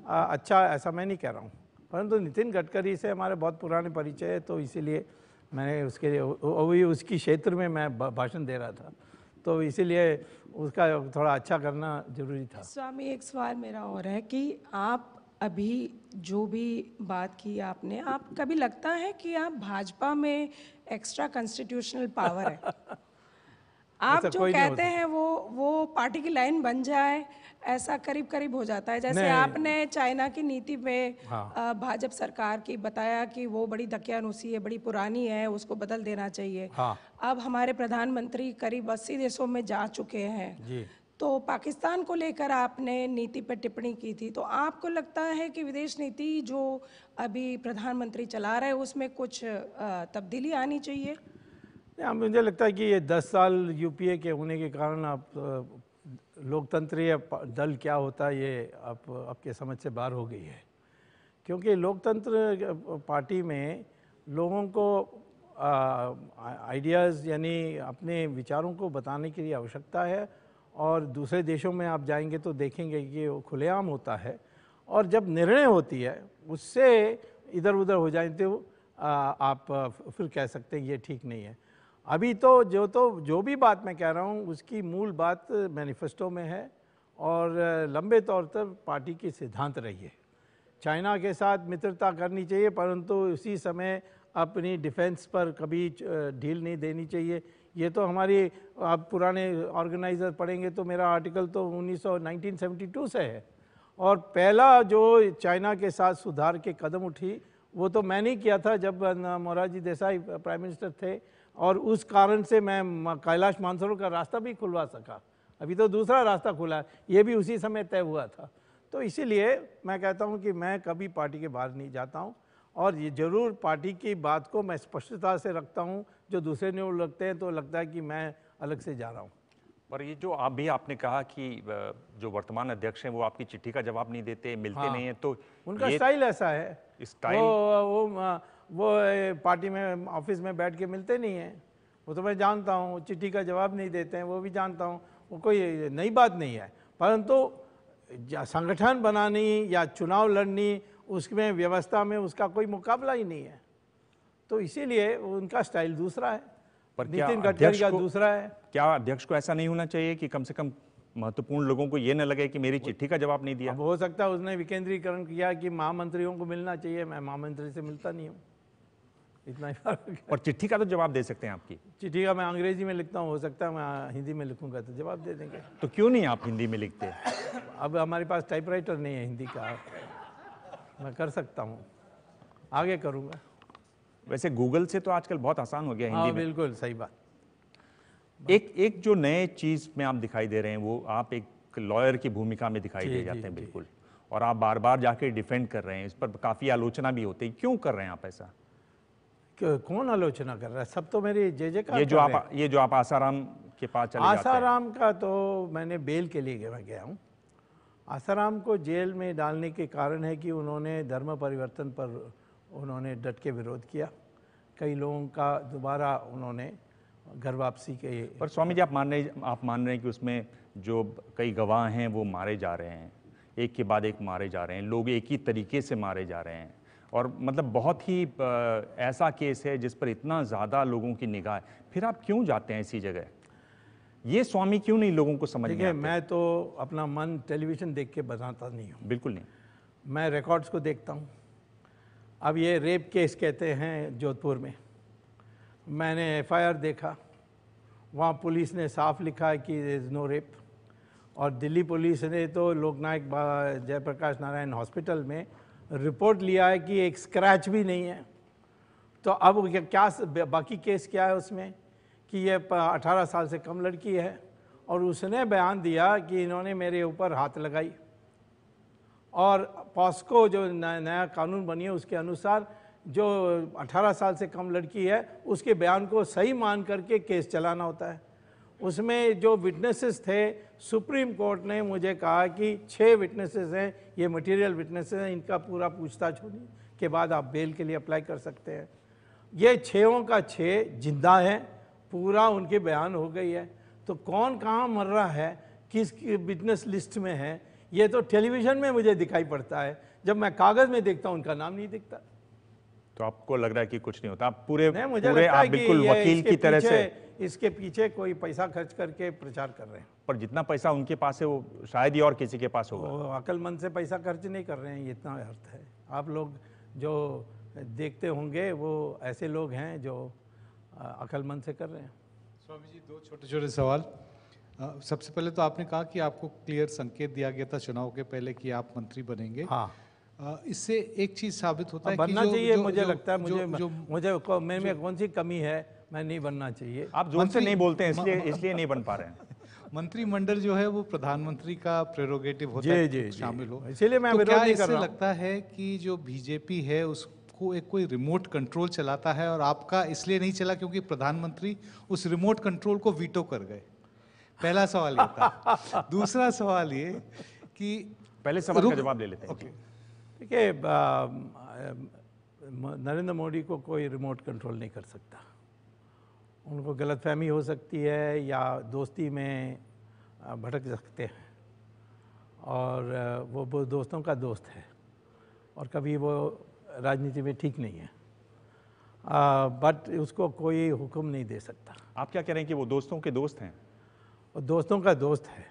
अच्छा, ऐसा मैं नहीं कह रहा हूँ, परंतु नितिन गडकरी से हमारे बहुत पुराने परिचय है, तो इसीलिए मैंने उसकी क्षेत्र में मैं भाषण दे रहा था, तो इसीलिए उसका थोड़ा अच्छा करना जरूरी था। स्वामी, एक सवाल मेरा और है कि आप अभी जो भी बात की आपने, आप कभी लगता है कि आप भाजपा में एक्स्ट्रा कॉन्स्टिट्यूशनल पावर है? आप जो कहते हैं वो पार्टी की लाइन बन जाए, ऐसा करीब करीब हो जाता है। जैसे आपने चाइना की नीति पे भाजपा सरकार की बताया कि वो बड़ी दकियानुसी है, बड़ी पुरानी है, उसको बदल देना चाहिए। अब हमारे प्रधानमंत्री करीब 80 देशों में जा चुके हैं, तो पाकिस्तान को लेकर आपने नीति पर टिप्पणी की थी। तो आपको लगता है कि विदेश नीति जो अभी प्रधानमंत्री चला रहे हैं उसमें कुछ तब्दीली आनी चाहिए? मुझे लगता है कि ये 10 साल यूपीए के होने के कारण आप लोकतंत्रीय दल क्या होता है ये आपके समझ से बाहर हो गई है, क्योंकि लोकतंत्र पार्टी में लोगों को आइडियाज़ यानी अपने विचारों को बताने के लिए आवश्यकता है। और दूसरे देशों में आप जाएंगे तो देखेंगे कि वो खुलेआम होता है, और जब निर्णय होती है उससे इधर उधर हो जाए तो आप फिर कह सकते हैं ये ठीक नहीं है। अभी तो जो भी बात मैं कह रहा हूँ उसकी मूल बात मैनिफेस्टो में है और लंबे तौर पर पार्टी की सिद्धांत रही है। चाइना के साथ मित्रता करनी चाहिए, परंतु उसी समय अपनी डिफेंस पर कभी ढील नहीं देनी चाहिए। ये तो हमारी आप पुराने ऑर्गेनाइजर पढ़ेंगे तो मेरा आर्टिकल तो 1972 से है, और पहला जो चाइना के साथ सुधार के कदम उठी वो तो मैंने किया था जब मोरारजी देसाई प्राइम मिनिस्टर थे, और उस कारण से मैं कैलाश मानसरोवर का रास्ता भी खुलवा सका। अभी तो दूसरा रास्ता खुला है, ये भी उसी समय तय हुआ था। तो इसीलिए मैं कहता हूँ कि मैं कभी पार्टी के बाहर नहीं जाता हूँ, और ये ज़रूर पार्टी की बात को मैं स्पष्टता से रखता हूँ। जो दूसरे नहीं लगते हैं तो लगता है कि मैं अलग से जा रहा हूँ। पर ये जो आपने कहा कि जो वर्तमान अध्यक्ष हैं वो आपकी चिट्ठी का जवाब नहीं देते, मिलते नहीं हैं, तो उनका स्टाइल ऐसा है। स्टाइल वो पार्टी में ऑफिस में बैठ के मिलते नहीं हैं, वो तो मैं जानता हूँ। चिट्ठी का जवाब नहीं देते हैं वो भी जानता हूँ, वो कोई नई बात नहीं है। परंतु संगठन बनानी या चुनाव लड़नी उसमें व्यवस्था में उसका कोई मुकाबला ही नहीं है, तो इसीलिए उनका स्टाइल दूसरा है। पर नितिन गडकरी का दूसरा है। क्या अध्यक्ष को ऐसा नहीं होना चाहिए कि कम से कम महत्वपूर्ण लोगों को ये न लगे कि मेरी चिट्ठी का जवाब नहीं दिया? अब हो सकता है उसने विकेंद्रीकरण किया कि महामंत्रियों को मिलना चाहिए, मैं महामंत्री से मिलता नहीं हूँ, इतना ही फर्क है। और चिट्ठी का तो जवाब दे सकते हैं आपकी? चिट्ठी का मैं अंग्रेजी में लिखता हूँ, हो सकता है मैं हिंदी में लिखूंगा तो जवाब दे देंगे। तो क्यों नहीं आप हिंदी में लिखते? अब हमारे पास टाइपराइटर नहीं है हिंदी का, मैं कर सकता हूँ, आगे करूँगा। वैसे गूगल से तो आजकल बहुत आसान हो गया हिंदी में। बिल्कुल सही बात। एक जो नए चीज़ में आप दिखाई दे रहे हैं वो आप एक लॉयर की भूमिका में दिखाई दे जाते हैं बिल्कुल, और आप बार बार जाके डिफेंड कर रहे हैं, इस पर काफ़ी आलोचना भी होती है। क्यों कर रहे हैं आप ऐसा? कौन आलोचना कर रहा है? सब तो मेरी जय-जयकार। ये जो आप आसाराम के पास चले जाते हैं। आसाराम का तो मैंने बेल के लिए गया हूँ। आसाराम को जेल में डालने के कारण है कि उन्होंने धर्म परिवर्तन पर उन्होंने डट के विरोध किया। कई लोगों का दोबारा उन्होंने घर वापसी के। पर स्वामी जी आप मान रहे हैं कि उसमें जो कई गवाह हैं वो मारे जा रहे हैं, एक के बाद एक मारे जा रहे हैं, लोग एक ही तरीके से मारे जा रहे हैं, और मतलब बहुत ही ऐसा केस है जिस पर इतना ज़्यादा लोगों की निगाह है, फिर आप क्यों जाते हैं ऐसी जगह? ये स्वामी क्यों नहीं लोगों को समझ में आते? मैं तो अपना मन टेलीविज़न देख के बताता नहीं हूँ। बिल्कुल नहीं, मैं रिकॉर्ड्स को देखता हूँ। अब ये रेप केस कहते हैं जोधपुर में, मैंने FIR देखा, वहाँ पुलिस ने साफ लिखा है कि देयर इज़ नो रेप, और दिल्ली पुलिस ने तो लोकनायक जयप्रकाश नारायण हॉस्पिटल में रिपोर्ट लिया है कि एक स्क्रैच भी नहीं है। तो अब क्या बाकी केस क्या है उसमें कि ये 18 साल से कम लड़की है, और उसने बयान दिया कि इन्होंने मेरे ऊपर हाथ लगाई, और पॉस्को जो नया कानून बनी है उसके अनुसार जो 18 साल से कम लड़की है उसके बयान को सही मान करके केस चलाना होता है। उसमें जो विटनेसेस थे, सुप्रीम कोर्ट ने मुझे कहा कि 6 विटनेसेस हैं, ये मटेरियल विटनेसेस हैं, इनका पूरा पूछताछ होने के बाद आप बेल के लिए अप्लाई कर सकते हैं। ये 6 का 6 जिंदा है, पूरा उनके बयान हो गई है। तो कौन कहाँ मर रहा है, किस विटनेस लिस्ट में है, ये तो टेलीविज़न में मुझे दिखाई पड़ता है, जब मैं कागज़ में देखता हूँ उनका नाम नहीं दिखता। तो आपको लग रहा है कि कुछ नहीं होता? आप पूरे आप बिल्कुल वकील की तरह से इसके पीछे कोई पैसा खर्च करके प्रचार कर रहे हैं। पर जितना पैसा उनके पास है वो शायद ही और किसी के पास होगा। वो अक्लमंद से पैसा खर्च नहीं कर रहे हैं, ये इतना अर्थ है। आप लोग जो देखते होंगे वो ऐसे लोग हैं जो अक्लमंद से कर रहे हैं। स्वामी जी, दो छोटे छोटे सवाल। सबसे पहले तो आपने कहा कि आपको क्लियर संकेत दिया गया था चुनाव के पहले कि आप मंत्री बनेंगे। हाँ। इससे एक चीज साबित होता है कि बनना चाहिए। मुझे लगता है मैं में कौन सी कमी है, मैं नहीं बनना चाहिए। आप जोर से नहीं बोलते हैं, इसलिए नहीं बन पा रहे हैं। मंत्रिमंडल जो है वो प्रधानमंत्री का प्रेरोगेटिव होता है, शामिल हो, इसीलिए मैं विरोध नहीं कर रहा हूं। लगता है कि जो बीजेपी है उसको एक कोई रिमोट कंट्रोल चलाता है और आपका इसलिए नहीं चला क्योंकि प्रधानमंत्री उस रिमोट कंट्रोल को वीटो कर गए। पहला सवाल ये था। दूसरा सवाल ये कि पहले सवाल का जवाब ले लेते हैं। देखिए, नरेंद्र मोदी को कोई रिमोट कंट्रोल नहीं कर सकता। उनको गलतफहमी हो सकती है या दोस्ती में भटक सकते हैं, और वो दोस्तों का दोस्त है और कभी वो राजनीति में ठीक नहीं है, बट उसको कोई हुक्म नहीं दे सकता। आप क्या कह रहे हैं कि वो दोस्तों के दोस्त हैं? वो दोस्तों का दोस्त है।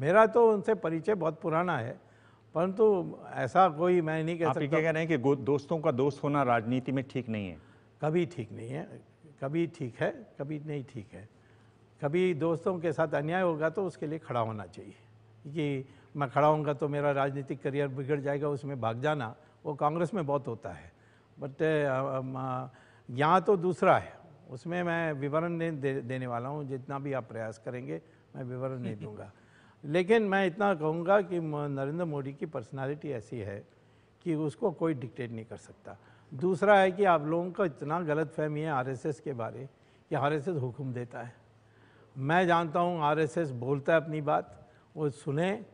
मेरा तो उनसे परिचय बहुत पुराना है, परंतु ऐसा कोई मैं नहीं कह सकता। आप क्या कह रहे हैं कि दोस्तों का दोस्त होना राजनीति में ठीक नहीं है? कभी ठीक नहीं है, कभी ठीक है, कभी नहीं ठीक है। कभी दोस्तों के साथ अन्याय होगा तो उसके लिए खड़ा होना चाहिए, कि मैं खड़ा होऊंगा तो मेरा राजनीतिक करियर बिगड़ जाएगा, उसमें भाग जाना वो कांग्रेस में बहुत होता है। बट यहाँ तो दूसरा है, उसमें मैं विवरण नहीं देने वाला हूँ। जितना भी आप प्रयास करेंगे मैं विवरण नहीं दूंगा, लेकिन मैं इतना कहूँगा कि नरेंद्र मोदी की पर्सनालिटी ऐसी है कि उसको कोई डिक्टेट नहीं कर सकता। दूसरा है कि आप लोगों को इतना गलतफहमी है आरएसएस के बारे कि आरएसएस हुक्म देता है। मैं जानता हूँ आरएसएस बोलता है अपनी बात, वो सुने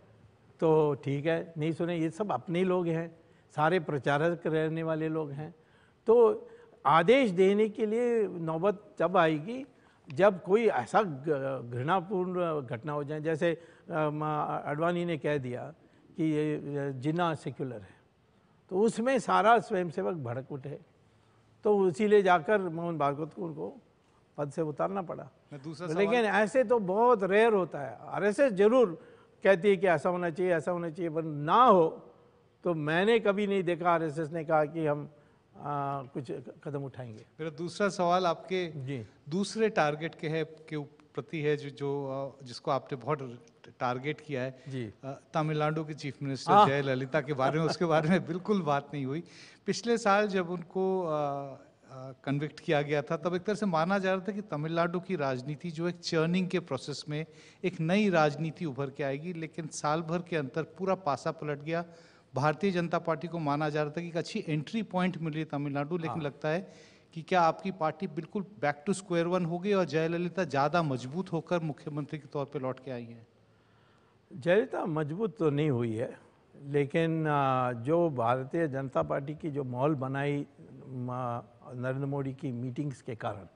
तो ठीक है, नहीं सुने ये सब अपने लोग हैं, सारे प्रचारक रहने वाले लोग हैं। तो आदेश देने के लिए नौबत तब आएगी जब कोई ऐसा घृणापूर्ण घटना हो जाए, जैसे अडवाणी ने कह दिया कि ये जिन्ना सेक्युलर है, तो उसमें सारा स्वयंसेवक भड़क उठे, तो इसीलिए जाकर मोहन भागवत को उनको पद से उतारना पड़ा। लेकिन ऐसे तो बहुत रेयर होता है। आरएसएस जरूर कहती है कि ऐसा होना चाहिए, ऐसा होना चाहिए, पर ना हो तो मैंने कभी नहीं देखा आरएसएस ने कहा कि हम कुछ कदम उठाएंगे। मेरा दूसरा सवाल आपके दूसरे टारगेट के प्रति है जिसको आपने बहुत टारगेट किया है, तमिलनाडु के चीफ मिनिस्टर जयललिता के बारे में। उसके बारे में बिल्कुल बात नहीं हुई। पिछले साल जब उनको कन्विक्ट किया गया था तब एक तरह से माना जा रहा था कि तमिलनाडु की राजनीति जो एक चर्निंग के प्रोसेस में एक नई राजनीति उभर के आएगी, लेकिन साल भर के अंदर पूरा पासा पलट गया। भारतीय जनता पार्टी को माना जा रहा था कि एक अच्छी एंट्री पॉइंट मिली तमिलनाडु, लेकिन लगता है कि क्या आपकी पार्टी बिल्कुल बैक टू स्क्वायर वन हो गई और जयललिता ज़्यादा मजबूत होकर मुख्यमंत्री के तौर पे लौट के आई हैं? जयललिता मजबूत तो नहीं हुई है, लेकिन जो भारतीय जनता पार्टी की जो माहौल बनाई नरेंद्र मोदी की मीटिंग्स के कारण,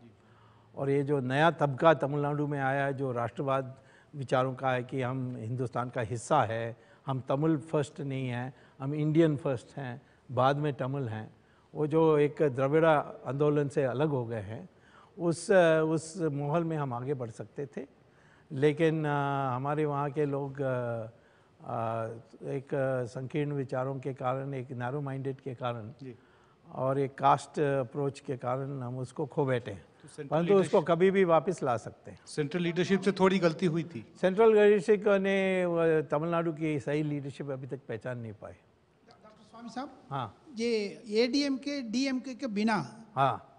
और ये जो नया तबका तमिलनाडु में आया है जो राष्ट्रवाद विचारों का है कि हम हिंदुस्तान का हिस्सा है, हम तमिल फर्स्ट नहीं हैं, हम इंडियन फर्स्ट हैं, बाद में तमिल हैं, वो जो एक द्रविड़ा आंदोलन से अलग हो गए हैं, उस माहौल में हम आगे बढ़ सकते थे। लेकिन हमारे वहाँ के लोग एक संकीर्ण विचारों के कारण, एक नैरो माइंडेड के कारण और एक कास्ट अप्रोच के कारण हम उसको खो बैठे हैं, परंतु उसको कभी भी वापस ला सकते हैं। सेंट्रल लीडरशिप से थोड़ी गलती हुई थी। सेंट्रल लीडरशिप ने तमिलनाडु की सही लीडरशिप अभी तक पहचान नहीं पाई। डॉक्टर स्वामी साहब, हाँ, ये एडीएमके डीएमके के बिना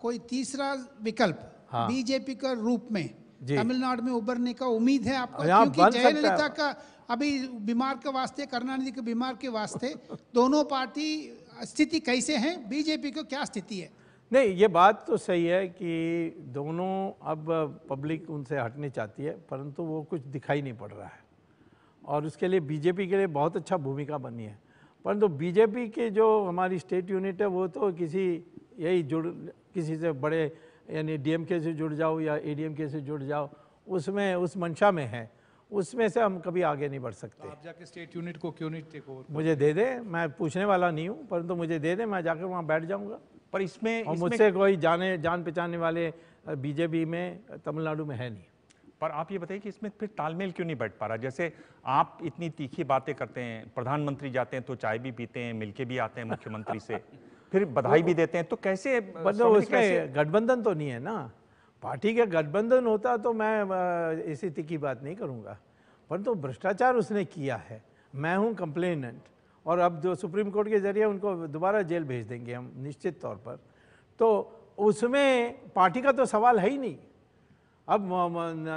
कोई तीसरा विकल्प बीजेपी का रूप में तमिलनाडु में उभरने का उम्मीद है आपको? क्योंकि जयललिता का अभी बीमार के वास्ते, करुणानिधि के बीमार के वास्ते दोनों पार्टी स्थिति कैसे है, बीजेपी को क्या स्थिति है? नहीं, ये बात तो सही है कि दोनों अब पब्लिक उनसे हटनी चाहती है, परंतु वो कुछ दिखाई नहीं पड़ रहा है और उसके लिए बीजेपी के लिए बहुत अच्छा भूमिका बनी है। परंतु बीजेपी के जो हमारी स्टेट यूनिट है वो तो किसी से बड़े, यानी डीएमके से जुड़ जाओ या एडीएमके से जुड़ जाओ, उसमें उस मंशा में है, उसमें से हम कभी आगे नहीं बढ़ सकते। आप जाके स्टेट यूनिट को क्यों नहीं टेक ओवर? मुझे दे दे, मैं पूछने वाला नहीं हूँ, परंतु मुझे दे दे, मैं जाकर वहाँ बैठ जाऊँगा। पर इसमें मुझसे कोई जान पहचानने वाले बीजेपी में तमिलनाडु में है नहीं। पर आप ये बताइए कि इसमें फिर तालमेल क्यों नहीं बैठ पा रहा? जैसे आप इतनी तीखी बातें करते हैं, प्रधानमंत्री जाते हैं तो चाय भी पीते हैं, मिलके भी आते हैं मुख्यमंत्री से, फिर बधाई भी देते हैं, तो कैसे? मतलब उसमें गठबंधन तो नहीं है ना, पार्टी का गठबंधन होता तो मैं इस स्थिति की बात नहीं करूँगा, परंतु भ्रष्टाचार उसने किया है। मैं हूँ कंप्लेनेंट, और अब जो सुप्रीम कोर्ट के जरिए उनको दोबारा जेल भेज देंगे हम निश्चित तौर पर, तो उसमें पार्टी का तो सवाल है ही नहीं। अब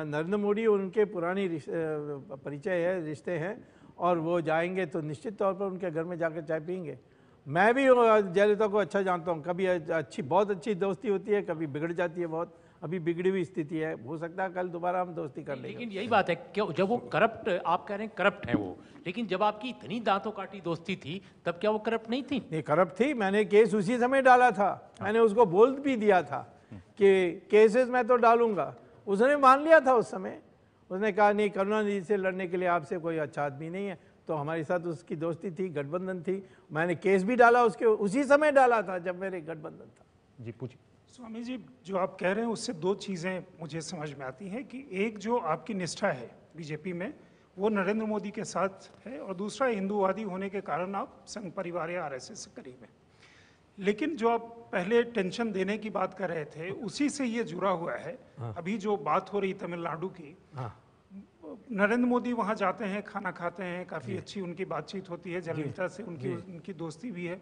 नरेंद्र मोदी उनके पुरानी परिचय है, रिश्ते हैं, और वो जाएंगे तो निश्चित तौर पर उनके घर में जाकर चाय पियेंगे। मैं भी जयललिता को अच्छा जानता हूँ, कभी बहुत अच्छी दोस्ती होती है, कभी बिगड़ जाती है बहुत। अभी बिगड़ी हुई स्थिति है, हो सकता है कल दोबारा हम दोस्ती कर लेंगे। लेकिन यही बात है कि जब वो करप्ट, आप कह रहे हैं करप्ट है वो, लेकिन जब आपकी इतनी दांतों काटी दोस्ती थी तब क्या वो करप्ट नहीं थी? नहीं, करप्ट थी। मैंने केस उसी समय डाला था, मैंने उसको बोल भी दिया था कि केसेस मैं तो डालूंगा। उसने मान लिया था उस समय, उसने कहा नहीं, करुणानिधि से लड़ने के लिए आपसे कोई अच्छा आदमी नहीं है। तो हमारे साथ उसकी दोस्ती थी, गठबंधन थी। मैंने केस भी डाला उसके उसी समय डाला था जब मेरे गठबंधन था। जी पूछिए। स्वामी जी, जो आप कह रहे हैं उससे दो चीज़ें मुझे समझ में आती हैं कि एक जो आपकी निष्ठा है बीजेपी में वो नरेंद्र मोदी के साथ है, और दूसरा हिंदूवादी होने के कारण आप संघ परिवार या आरएसएस से करीब हैं। लेकिन जो आप पहले टेंशन देने की बात कर रहे थे उसी से ये जुड़ा हुआ है। हाँ। अभी जो बात हो रही तमिलनाडु की, हाँ। नरेंद्र मोदी वहाँ जाते हैं, खाना खाते हैं, काफ़ी अच्छी उनकी बातचीत होती है, जयललिता से उनकी दोस्ती भी है।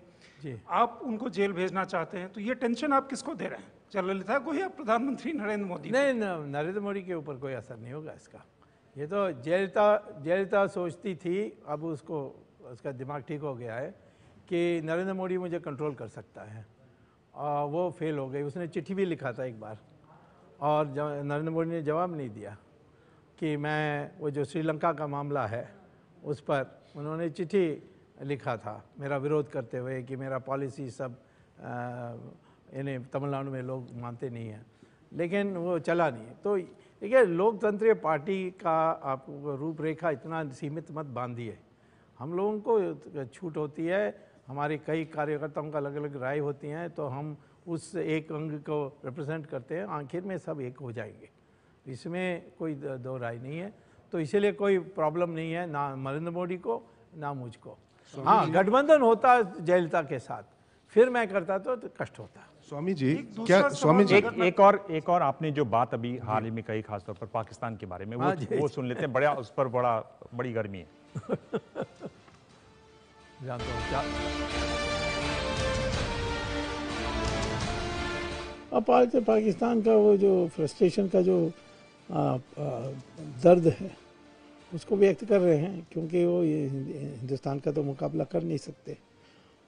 आप उनको जेल भेजना चाहते हैं, तो ये टेंशन आप किसको दे रहे हैं, जयललिता को या प्रधानमंत्री नरेंद्र मोदी? नहीं, नरेंद्र मोदी के ऊपर कोई असर नहीं होगा इसका। ये तो जयललिता सोचती थी, अब उसका दिमाग ठीक हो गया है कि नरेंद्र मोदी मुझे कंट्रोल कर सकता है, और वो फेल हो गई। उसने चिट्ठी भी लिखा था एक बार, और नरेंद्र मोदी ने जवाब नहीं दिया कि मैं वो जो श्रीलंका का मामला है उस पर उन्होंने चिट्ठी लिखा था मेरा विरोध करते हुए कि मेरा पॉलिसी सब इन्हें तमिलनाडु में लोग मानते नहीं हैं, लेकिन वो चला नहीं। तो देखिए, लोकतंत्रीय पार्टी का आप रूपरेखा इतना सीमित मत बांधिए। हम लोगों को छूट होती है, हमारे कई कार्यकर्ताओं का अलग अलग राय होती हैं, तो हम उस एक अंग को रिप्रेजेंट करते हैं, आखिर में सब एक हो जाएंगे, इसमें कोई दो राय नहीं है। तो इसीलिए कोई प्रॉब्लम नहीं है ना नरेंद्र मोदी को ना मुझको। हाँ, गठबंधन होता जयललिता के साथ, फिर मैं करता तो कष्ट होता। स्वामी जी, क्या स्वामी जी एक और आपने जो बात अभी हाल ही में कही, खासतौर पर पाकिस्तान के बारे में, वो सुन लेते हैं। बड़ा उस पर बड़ी गर्मी है। जानता हूँ क्या अब पाकिस्तान का वो जो फ्रस्ट्रेशन का जो दर्द है उसको व्यक्त कर रहे हैं, क्योंकि वो ये हिंदुस्तान का तो मुकाबला कर नहीं सकते,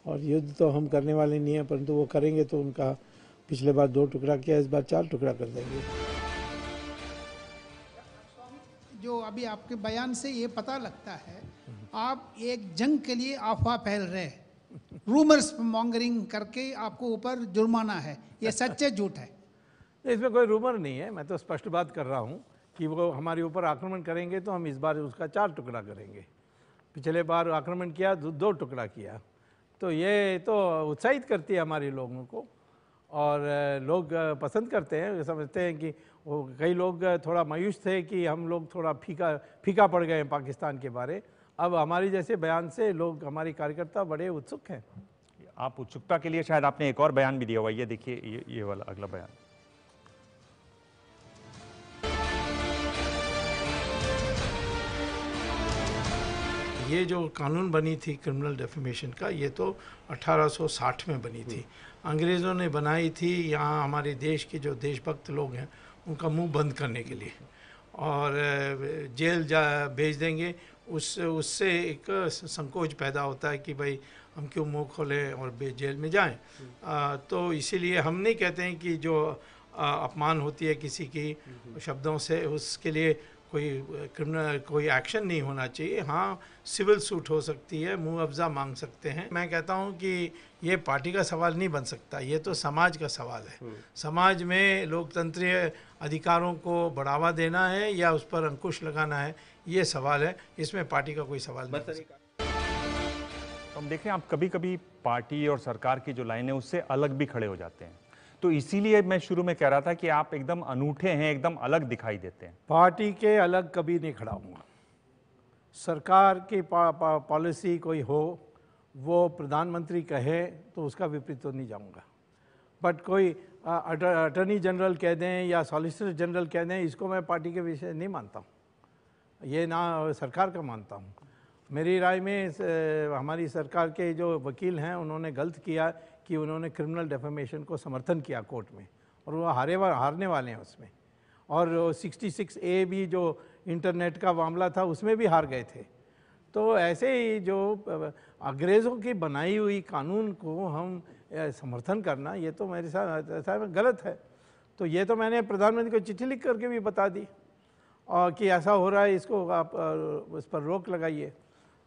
और युद्ध तो हम करने वाले नहीं हैं, परंतु वो करेंगे तो उनका पिछले बार 2 टुकड़ा किया, इस बार 4 टुकड़ा कर देंगे। जो अभी आपके बयान से ये पता लगता है आप एक जंग के लिए अफवाह फैल रहे हैं, रूमर्स मॉन्गरिंग करके आपको ऊपर जुर्माना है, ये सच्चे झूठ है? इसमें कोई रूमर नहीं है, मैं तो स्पष्ट बात कर रहा हूँ कि वो हमारे ऊपर आक्रमण करेंगे तो हम इस बार उसका 4 टुकड़ा करेंगे। पिछले बार आक्रमण किया 2 टुकड़ा किया, तो ये तो उत्साहित करती है हमारे लोगों को, और लोग पसंद करते हैं, समझते हैं कि वो कई लोग थोड़ा मायूस थे कि हम लोग थोड़ा फीका पड़ गए हैं पाकिस्तान के बारे। अब हमारी जैसे बयान से लोग, हमारे कार्यकर्ता बड़े उत्सुक हैं। आप उत्सुकता के लिए शायद आपने एक और बयान भी दिया हुआ है, ये देखिए, ये वाला अगला बयान। ये जो कानून बनी थी क्रिमिनल डेफेमेशन का, ये तो 1860 में बनी थी, अंग्रेज़ों ने बनाई थी यहाँ हमारे देश के जो देशभक्त लोग हैं उनका मुंह बंद करने के लिए, और जेल भेज देंगे। उससे एक संकोच पैदा होता है कि भाई हम क्यों मुंह खोलें और जेल में जाएं। तो इसीलिए हम नहीं कहते हैं कि जो अपमान होती है किसी की शब्दों से, उसके लिए कोई एक्शन नहीं होना चाहिए। हाँ, सिविल सूट हो सकती है, मुंह अफ़ज़ा मांग सकते हैं। मैं कहता हूँ कि ये पार्टी का सवाल नहीं बन सकता, ये तो समाज का सवाल है। समाज में लोकतंत्रीय अधिकारों को बढ़ावा देना है या उस पर अंकुश लगाना है, ये सवाल है, इसमें पार्टी का कोई सवाल नहीं। हम देखें, आप कभी कभी पार्टी और सरकार की जो लाइन है उससे अलग भी खड़े हो जाते हैं, तो इसीलिए मैं शुरू में कह रहा था कि आप एकदम अनूठे हैं, एकदम अलग दिखाई देते हैं। पार्टी के अलग कभी नहीं खड़ा हूँगा। सरकार की पॉलिसी कोई हो, वो प्रधानमंत्री कहे तो उसका विपरीत तो नहीं जाऊँगा। बट कोई अटॉर्नी जनरल कह दें या सॉलिसिटर जनरल कह दें, इसको मैं पार्टी के विषय नहीं मानता हूँ, ये ना सरकार का मानता हूँ। मेरी राय में हमारी सरकार के जो वकील हैं उन्होंने गलत किया कि उन्होंने क्रिमिनल डेफेमेशन को समर्थन किया कोर्ट में, और वो हारने वाले हैं उसमें। और 66A भी जो इंटरनेट का मामला था उसमें भी हार गए थे। तो ऐसे ही जो अंग्रेज़ों की बनाई हुई कानून को हम समर्थन करना, ये तो मेरे साथ ऐसा गलत है। तो ये तो मैंने प्रधानमंत्री को चिट्ठी लिख करके भी बता दी और कि ऐसा हो रहा है, इसको आप उस पर रोक लगाइए।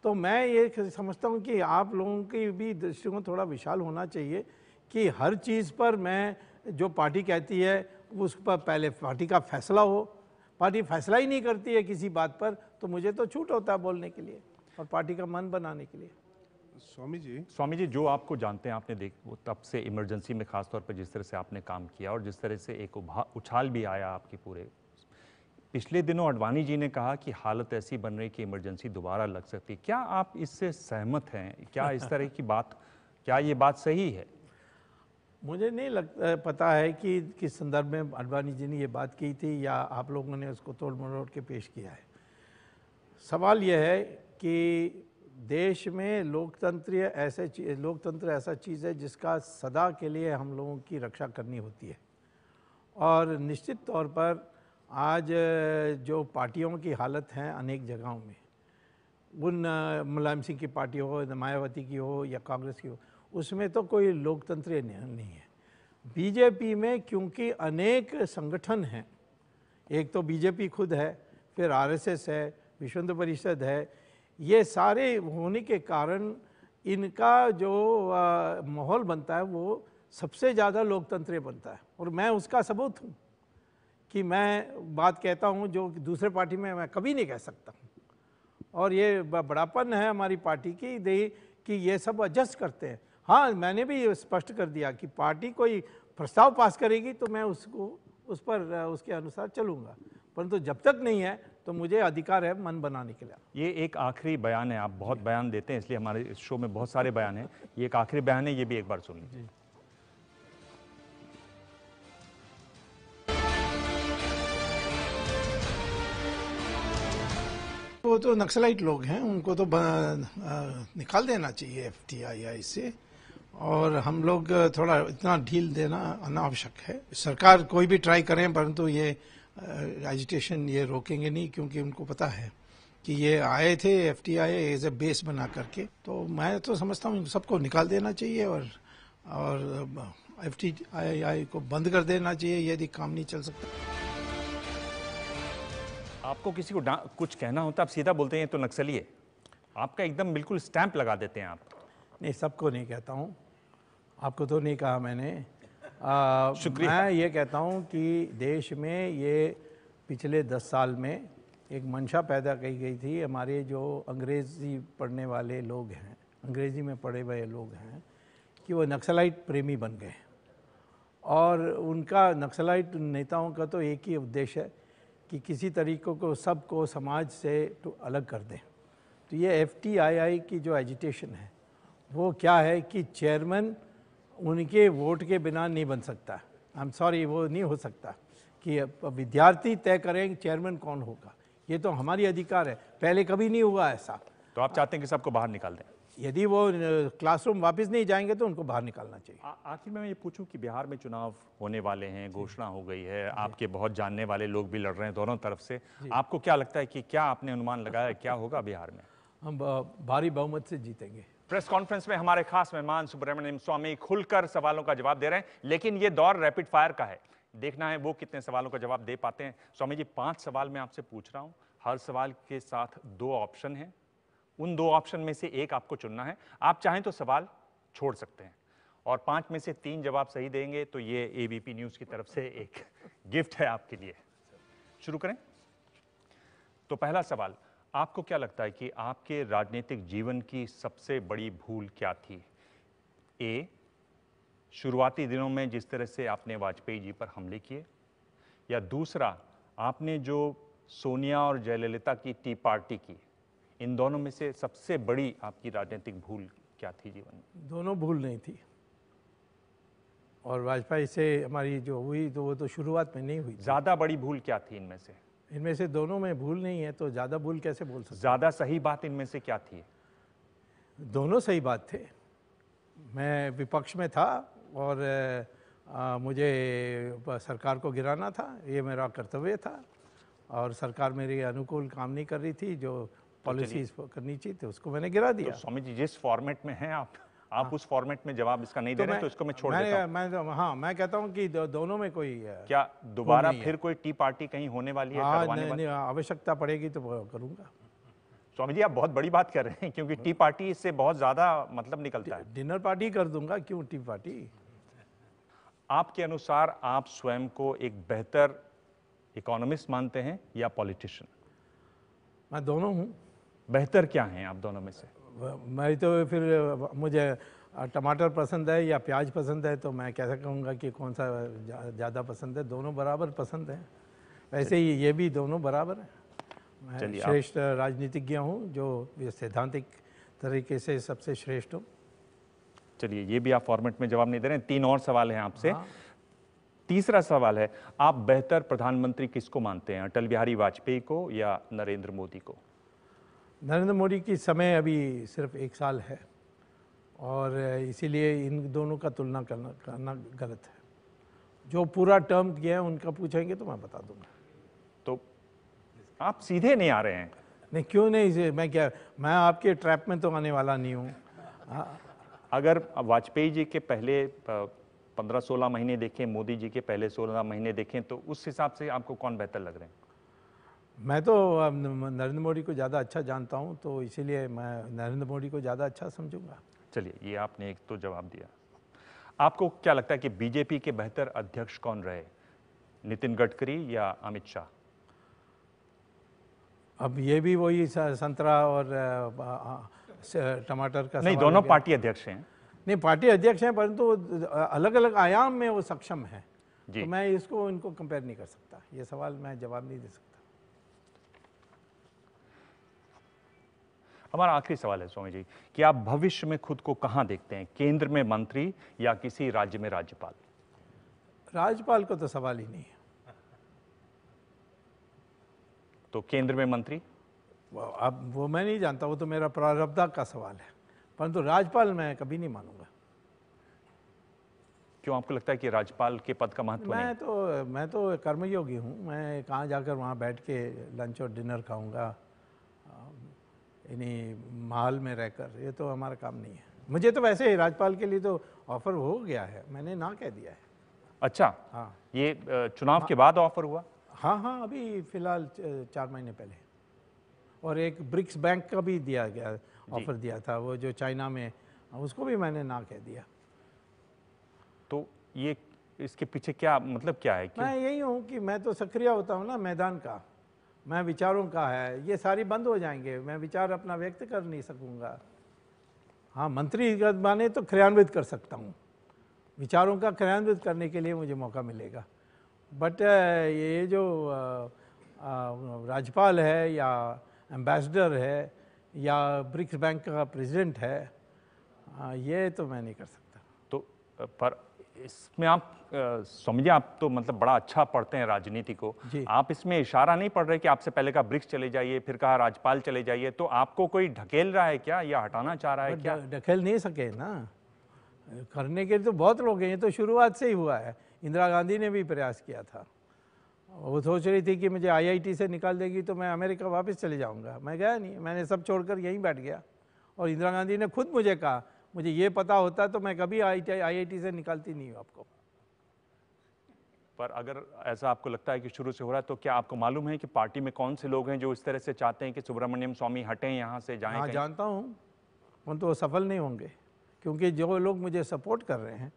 तो मैं ये समझता हूँ कि आप लोगों की भी दृष्टिकोण थोड़ा विशाल होना चाहिए कि हर चीज़ पर मैं जो पार्टी कहती है उस पर पहले पार्टी का फैसला हो। पार्टी फैसला ही नहीं करती है किसी बात पर, तो मुझे तो छूट होता है बोलने के लिए और पार्टी का मन बनाने के लिए। स्वामी जी, जो आपको जानते हैं, आपने वो तब से इमरजेंसी में खास तौर पर जिस तरह से आपने काम किया और जिस तरह से एक उछाल भी आया आपकी पूरे, पिछले दिनों आडवाणी जी ने कहा कि हालत ऐसी बन रही कि इमरजेंसी दोबारा लग सकती है। क्या आप इससे सहमत हैं? क्या इस तरह की बात, क्या ये बात सही है? मुझे नहीं लगता पता है कि किस संदर्भ में आडवाणी जी ने ये बात की थी या आप लोगों ने उसको तोड़ मरोड़ के पेश किया है। सवाल यह है कि देश में लोकतंत्र ऐसा चीज़ है जिसका सदा के लिए हम लोगों की रक्षा करनी होती है। और निश्चित तौर पर आज जो पार्टियों की हालत है अनेक जगहों में, उन मुलायम सिंह की पार्टी हो, मायावती की हो या कांग्रेस की हो, उसमें तो कोई लोकतंत्र नहीं है। बीजेपी में क्योंकि अनेक संगठन हैं, एक तो बीजेपी खुद है, फिर आरएसएस है, विश्व हिंदू परिषद है, ये सारे होने के कारण इनका जो माहौल बनता है वो सबसे ज़्यादा लोकतंत्र बनता है। और मैं उसका सबूत हूँ कि मैं बात कहता हूँ जो दूसरे पार्टी में मैं कभी नहीं कह सकता। और ये बड़ापन है हमारी पार्टी की कि ये सब एडजस्ट करते हैं। हाँ, मैंने भी स्पष्ट कर दिया कि पार्टी कोई प्रस्ताव पास करेगी तो मैं उस पर उसके अनुसार चलूँगा, परंतु जब तक नहीं है तो मुझे अधिकार है मन बनाने के लिए। ये एक आखिरी बयान है, आप बहुत बयान देते हैं इसलिए हमारे इस शो में बहुत सारे बयान हैं, ये एक आखिरी बयान है, ये भी एक बार सुन लीजिए। वो तो नक्सलाइट लोग हैं, उनको तो निकाल देना चाहिए FTII से, और हम लोग थोड़ा इतना ढील देना अनावश्यक है। सरकार कोई भी ट्राई करें, परंतु ये एजिटेशन ये रोकेंगे नहीं, क्योंकि उनको पता है कि ये आए थे FTII एज ए बेस बना करके। तो मैं तो समझता हूँ सबको निकाल देना चाहिए और FTII को बंद कर देना चाहिए यदि काम नहीं चल सकता। आपको किसी को कुछ कहना होता आप सीधा बोलते हैं तो नक्सली है, आपका एकदम बिल्कुल स्टैंप लगा देते हैं आप। नहीं, सबको नहीं कहता हूँ, आपको तो नहीं कहा मैंने। शुक्रिया। मैं ये कहता हूँ कि देश में ये पिछले 10 साल में एक मंशा पैदा की गई थी, हमारे जो अंग्रेज़ी पढ़ने वाले लोग हैं, अंग्रेज़ी में पढ़े हुए लोग हैं, कि वो नक्सलाइट प्रेमी बन गए। और उनका नक्सलाइट नेताओं का तो एक ही उद्देश्य है कि किसी तरीक़ों को सबको समाज से तो अलग कर दें। तो ये FTII की जो एजिटेशन है वो क्या है कि चेयरमैन उनके वोट के बिना नहीं बन सकता। आई एम सॉरी, वो नहीं हो सकता कि विद्यार्थी तय करें चेयरमैन कौन होगा, ये तो हमारी अधिकार है, पहले कभी नहीं हुआ ऐसा। तो आप चाहते हैं कि सबको बाहर निकाल दें? यदि वो क्लासरूम वापस नहीं जाएंगे तो उनको बाहर निकालना चाहिए। आखिर में मैं ये पूछूं कि बिहार में चुनाव होने वाले हैं, घोषणा हो गई है, आपके बहुत जानने वाले लोग भी लड़ रहे हैं दोनों तरफ से, आपको क्या लगता है कि क्या आपने अनुमान लगाया क्या होगा बिहार में? हम भारी बहुमत से जीतेंगे। प्रेस कॉन्फ्रेंस में हमारे खास मेहमान सुब्रमण्यम स्वामी खुलकर सवालों का जवाब दे रहे हैं, लेकिन ये दौर रैपिड फायर का है, देखना है वो कितने सवालों का जवाब दे पाते हैं। स्वामी जी, 5 सवाल मैं आपसे पूछ रहा हूं, हर सवाल के साथ 2 ऑप्शन हैं, उन 2 ऑप्शन में से एक आपको चुनना है। आप चाहें तो सवाल छोड़ सकते हैं और 5 में से 3 जवाब सही देंगे तो ये ABP न्यूज़ की तरफ से एक गिफ्ट है आपके लिए। शुरू करें तो पहला सवाल, आपको क्या लगता है कि आपके राजनीतिक जीवन की सबसे बड़ी भूल क्या थी? A, शुरुआती दिनों में जिस तरह से आपने वाजपेयी जी पर हमले किए, या दूसरा, आपने जो सोनिया और जयललिता की टी पार्टी की, इन दोनों में से सबसे बड़ी आपकी राजनीतिक भूल क्या थी जीवन में? दोनों भूल नहीं थी। और वाजपेयी से हमारी जो हुई तो वो तो शुरुआत में नहीं हुई। ज़्यादा बड़ी भूल क्या थी इनमें से? इनमें से दोनों में भूल नहीं है तो ज़्यादा भूल कैसे बोल सकते? ज़्यादा सही बात इनमें से क्या थी? दोनों सही बात थे। मैं विपक्ष में था और मुझे सरकार को गिराना था, ये मेरा कर्तव्य था, और सरकार मेरे अनुकूल काम नहीं कर रही थी, जो पॉलिसीज करनी चाहिए थी उसको मैंने गिरा दिया। तो स्वामी जी जिस फॉर्मेट में हैं आप उस फॉर्मेट में जवाब इसका नहीं दे रहे हैं तो इसको मैं छोड़ देता हूं। मैं कहता हूं कि दोनों में कोई क्या दोबारा फिर कोई टी पार्टी कहीं होने वाली है? नहीं, आवश्यकता पड़ेगी तो करूंगा। स्वामी जी आप बहुत बड़ी बात कर रहे हैं, क्योंकि टी पार्टी इससे बहुत ज्यादा मतलब निकलता है। डिनर पार्टी कर दूंगा, क्यों टी पार्टी? आपके अनुसार आप स्वयं को एक बेहतर इकोनॉमिस्ट मानते हैं या पॉलिटिशियन? मैं दोनों हूं। बेहतर क्या हैं आप दोनों में से? मैं तो फिर मुझे टमाटर पसंद है या प्याज पसंद है तो मैं कैसे कहूँगा कि कौन सा ज़्यादा पसंद है? दोनों बराबर पसंद है। वैसे ही ये भी दोनों बराबर है। मैं श्रेष्ठ राजनीतिज्ञ हूँ जो सैद्धांतिक तरीके से सबसे श्रेष्ठ हूँ। चलिए ये भी आप फॉर्मेट में जवाब नहीं दे रहे हैं। 3 और सवाल हैं आपसे। तीसरा सवाल है, आप बेहतर प्रधानमंत्री किसको मानते हैं, अटल बिहारी वाजपेयी को या नरेंद्र मोदी को? नरेंद्र मोदी की समय अभी सिर्फ 1 साल है और इसीलिए इन दोनों का तुलना करना गलत है। जो पूरा टर्म किया है उनका पूछेंगे तो मैं बता दूंगा। तो आप सीधे नहीं आ रहे हैं? नहीं, क्यों नहीं? मैं आपके ट्रैप में तो आने वाला नहीं हूँ। अगर वाजपेयी जी के पहले 15-16 महीने देखें, मोदी जी के पहले 16 महीने देखें, तो उस हिसाब से आपको कौन बेहतर लग रहे हैं? मैं तो नरेंद्र मोदी को ज़्यादा अच्छा जानता हूं, तो इसीलिए मैं नरेंद्र मोदी को ज़्यादा अच्छा समझूंगा। चलिए ये आपने एक तो जवाब दिया। आपको क्या लगता है कि बीजेपी के बेहतर अध्यक्ष कौन रहे, नितिन गडकरी या अमित शाह? अब ये भी वही संतरा और टमाटर का नहीं, दोनों पार्टी अध्यक्ष हैं। नहीं, पार्टी अध्यक्ष हैं, परंतु अलग अलग आयाम में वो सक्षम है। तो मैं इनको कंपेयर नहीं कर सकता। ये सवाल मैं जवाब नहीं दे सकता। हमारा आखिरी सवाल है स्वामी जी कि आप भविष्य में खुद को कहां देखते हैं, केंद्र में मंत्री या किसी राज्य में राज्यपाल? राज्यपाल को तो सवाल ही नहीं है। तो केंद्र में मंत्री? अब वो मैं नहीं जानता, वो तो मेरा प्रारब्ध का सवाल है, परंतु राज्यपाल मैं कभी नहीं मानूंगा। क्यों आपको लगता है कि राज्यपाल के पद का महत्व नहीं? मैं तो कर्मयोगी हूँ। मैं कहाँ जाकर वहाँ बैठ के लंच और डिनर खाऊंगा इन्हीं महल में रहकर? ये तो हमारा काम नहीं है। मुझे तो वैसे ही राज्यपाल के लिए तो ऑफर हो गया है, मैंने ना कह दिया है। अच्छा, हाँ, ये चुनाव के बाद ऑफर हुआ? हाँ, अभी फिलहाल 4 महीने पहले। और एक ब्रिक्स बैंक का भी दिया गया, ऑफर दिया था, वो जो चाइना में, उसको भी मैंने ना कह दिया। तो ये इसके पीछे क्या मतलब क्या है? मैं यही हूँ कि मैं तो सक्रिय होता हूँ ना मैदान का, मैं विचारों का है, ये सारी बंद हो जाएंगे, मैं विचार अपना व्यक्त कर नहीं सकूँगा। हाँ, मंत्री माने तो क्रियान्वित कर सकता हूँ, विचारों का क्रियान्वित करने के लिए मुझे मौका मिलेगा। बट ये जो राज्यपाल है या एम्बेसडर है या ब्रिक्स बैंक का प्रेसिडेंट है, ये तो मैं नहीं कर सकता। तो पर इसमें आप समझिए, आप तो मतलब बड़ा अच्छा पढ़ते हैं राजनीति को, आप इसमें इशारा नहीं पढ़ रहे कि आपसे पहले कहा ब्रिक्स चले जाइए, फिर कहा राज्यपाल चले जाइए, तो आपको कोई ढकेल रहा है क्या या हटाना चाह रहा है क्या? ढकेल नहीं सके ना, करने के लिए तो बहुत लोग हैं, ये तो शुरुआत से ही हुआ है। इंदिरा गांधी ने भी प्रयास किया था, वो सोच रही थी कि मुझे IIT से निकाल देगी तो मैं अमेरिका वापस चले जाऊंगा। मैं गया नहीं, मैंने सब छोड़कर यहीं बैठ गया। और इंदिरा गांधी ने खुद मुझे कहा, मुझे ये पता होता तो मैं कभी IIT से निकालती नहीं हूँ आपको। पर अगर ऐसा आपको लगता है कि शुरू से हो रहा है, तो क्या आपको मालूम है कि पार्टी में कौन से लोग हैं जो इस तरह से चाहते हैं कि सुब्रमण्यम स्वामी हटें, यहाँ से जाएं? हाँ, जानता हूँ, परंतु वो सफल नहीं होंगे, क्योंकि जो लोग मुझे सपोर्ट कर रहे हैं,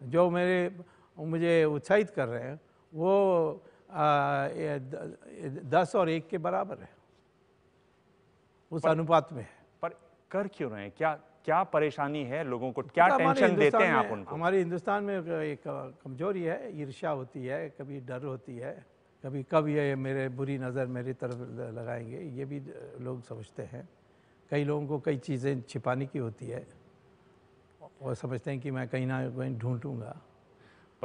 जो मुझे उत्साहित कर रहे हैं, वो 10 और 1 के बराबर है, उस अनुपात में है। पर कर क्यों रहे हैं? क्या परेशानी है लोगों को? क्या टेंशन देते हैं आप उनको? हमारे हिंदुस्तान में एक कमजोरी है, ईर्ष्या होती है, कभी डर होती है, कब ये मेरे बुरी नज़र मेरी तरफ लगाएंगे, ये भी लोग समझते हैं। कई लोगों को कई चीज़ें छिपाने की होती है, वो समझते हैं कि मैं कहीं ना कहीं ढूंढूंगा।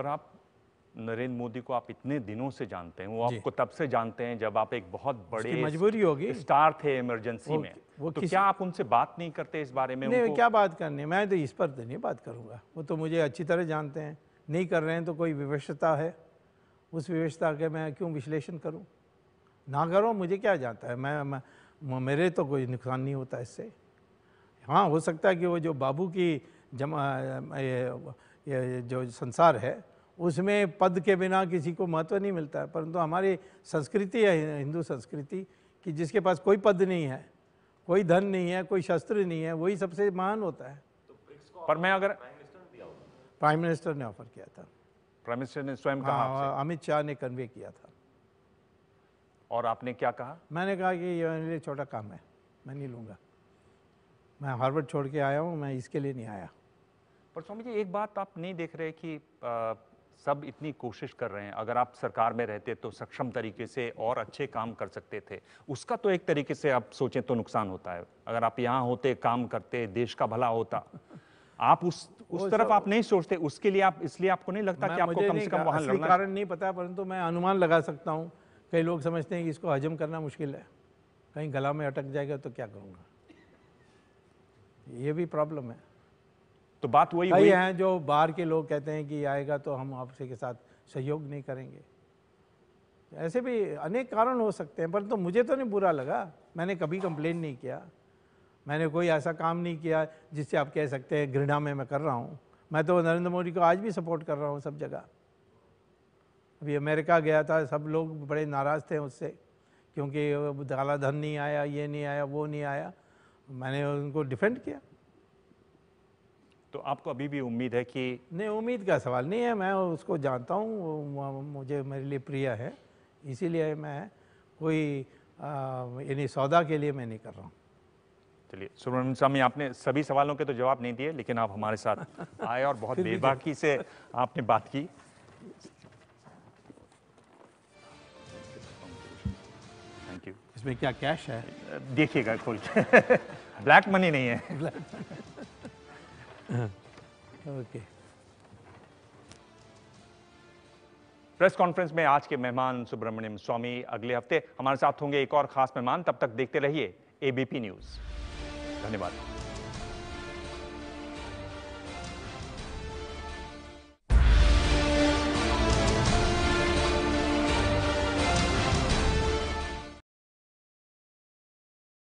पर आप नरेंद्र मोदी को आप इतने दिनों से जानते हैं, वो आपको तब से जानते हैं जब आप एक बहुत बड़े मजबूरी होगी, स्टार थे इमरजेंसी में, तो क्या आप उनसे बात नहीं करते इस बारे में? नहीं, क्या बात करनी, मैं तो इस पर तो नहीं बात करूंगा, वो तो मुझे अच्छी तरह जानते हैं। नहीं कर रहे हैं तो कोई विवशता है, उस विवशता के मैं क्यों विश्लेषण करूं? ना करो, मुझे क्या जाता है, मेरे तो कोई नुकसान नहीं होता इससे। हाँ, हो सकता है कि वो जो बाबू की जो संसार है उसमें पद के बिना किसी को महत्व नहीं मिलता है, परंतु हमारी संस्कृति है हिंदू संस्कृति कि जिसके पास कोई पद नहीं है, कोई धन नहीं है, कोई शस्त्र नहीं है, वही सबसे महान होता है। पर मैं अगर प्राइम मिनिस्टर ने ऑफर किया था, प्राइम मिनिस्टर ने स्वयं कहा, अमित शाह ने कन्वे किया था। और आपने क्या कहा? मैंने कहा कि ये मेरे लिए छोटा काम है, मैं नहीं लूँगा, मैं हार्वर्ड छोड़ के आया हूँ, मैं इसके लिए नहीं आया। पर स्वामी जी, एक बात आप नहीं देख रहे कि सब इतनी कोशिश कर रहे हैं, अगर आप सरकार में रहते तो सक्षम तरीके से और अच्छे काम कर सकते थे, उसका तो एक तरीके से आप सोचें तो नुकसान होता है। अगर आप यहाँ होते, काम करते, देश का भला होता, आप उस तरफ आप नहीं सोचते, उसके लिए आप, इसलिए आपको नहीं लगता कि आपको कम से कम वहां लड़ना? कारण नहीं पता, परंतु मैं अनुमान लगा सकता हूँ। कई लोग समझते हैं कि इसको हजम करना मुश्किल है, कहीं गला में अटक जाएगा तो क्या करूँगा, ये भी प्रॉब्लम है। तो बात वही कई हैं जो बाहर के लोग कहते हैं कि आएगा तो हम आपसे के साथ सहयोग नहीं करेंगे, ऐसे भी अनेक कारण हो सकते हैं, परंतु मुझे तो नहीं बुरा लगा, मैंने कभी कंप्लेन नहीं किया, मैंने कोई ऐसा काम नहीं किया जिससे आप कह सकते हैं घृणा में मैं कर रहा हूँ। मैं तो नरेंद्र मोदी को आज भी सपोर्ट कर रहा हूँ सब जगह। अभी अमेरिका गया था, सब लोग बड़े नाराज़ थे उससे, क्योंकि काला धन नहीं आया, ये नहीं आया, वो नहीं आया, मैंने उनको डिफेंड किया। तो आपको अभी भी उम्मीद है कि? नहीं, उम्मीद का सवाल नहीं है, मैं उसको जानता हूँ, मुझे मेरे लिए प्रिय है, इसीलिए मैं कोई यानी सौदा के लिए मैं नहीं कर रहा हूँ। चलिए सुब्रमण्यम स्वामी, आपने सभी सवालों के तो जवाब नहीं दिए, लेकिन आप हमारे साथ आए और बहुत बेबाकी से आपने बात की। Thank you. इसमें क्या कैश है? देखिएगा खोल के। ब्लैक मनी नहीं है। ओके। प्रेस कॉन्फ्रेंस में आज के मेहमान सुब्रमण्यम स्वामी, अगले हफ्ते हमारे साथ होंगे एक और खास मेहमान। तब तक देखते रहिए एबीपी न्यूज। धन्यवाद।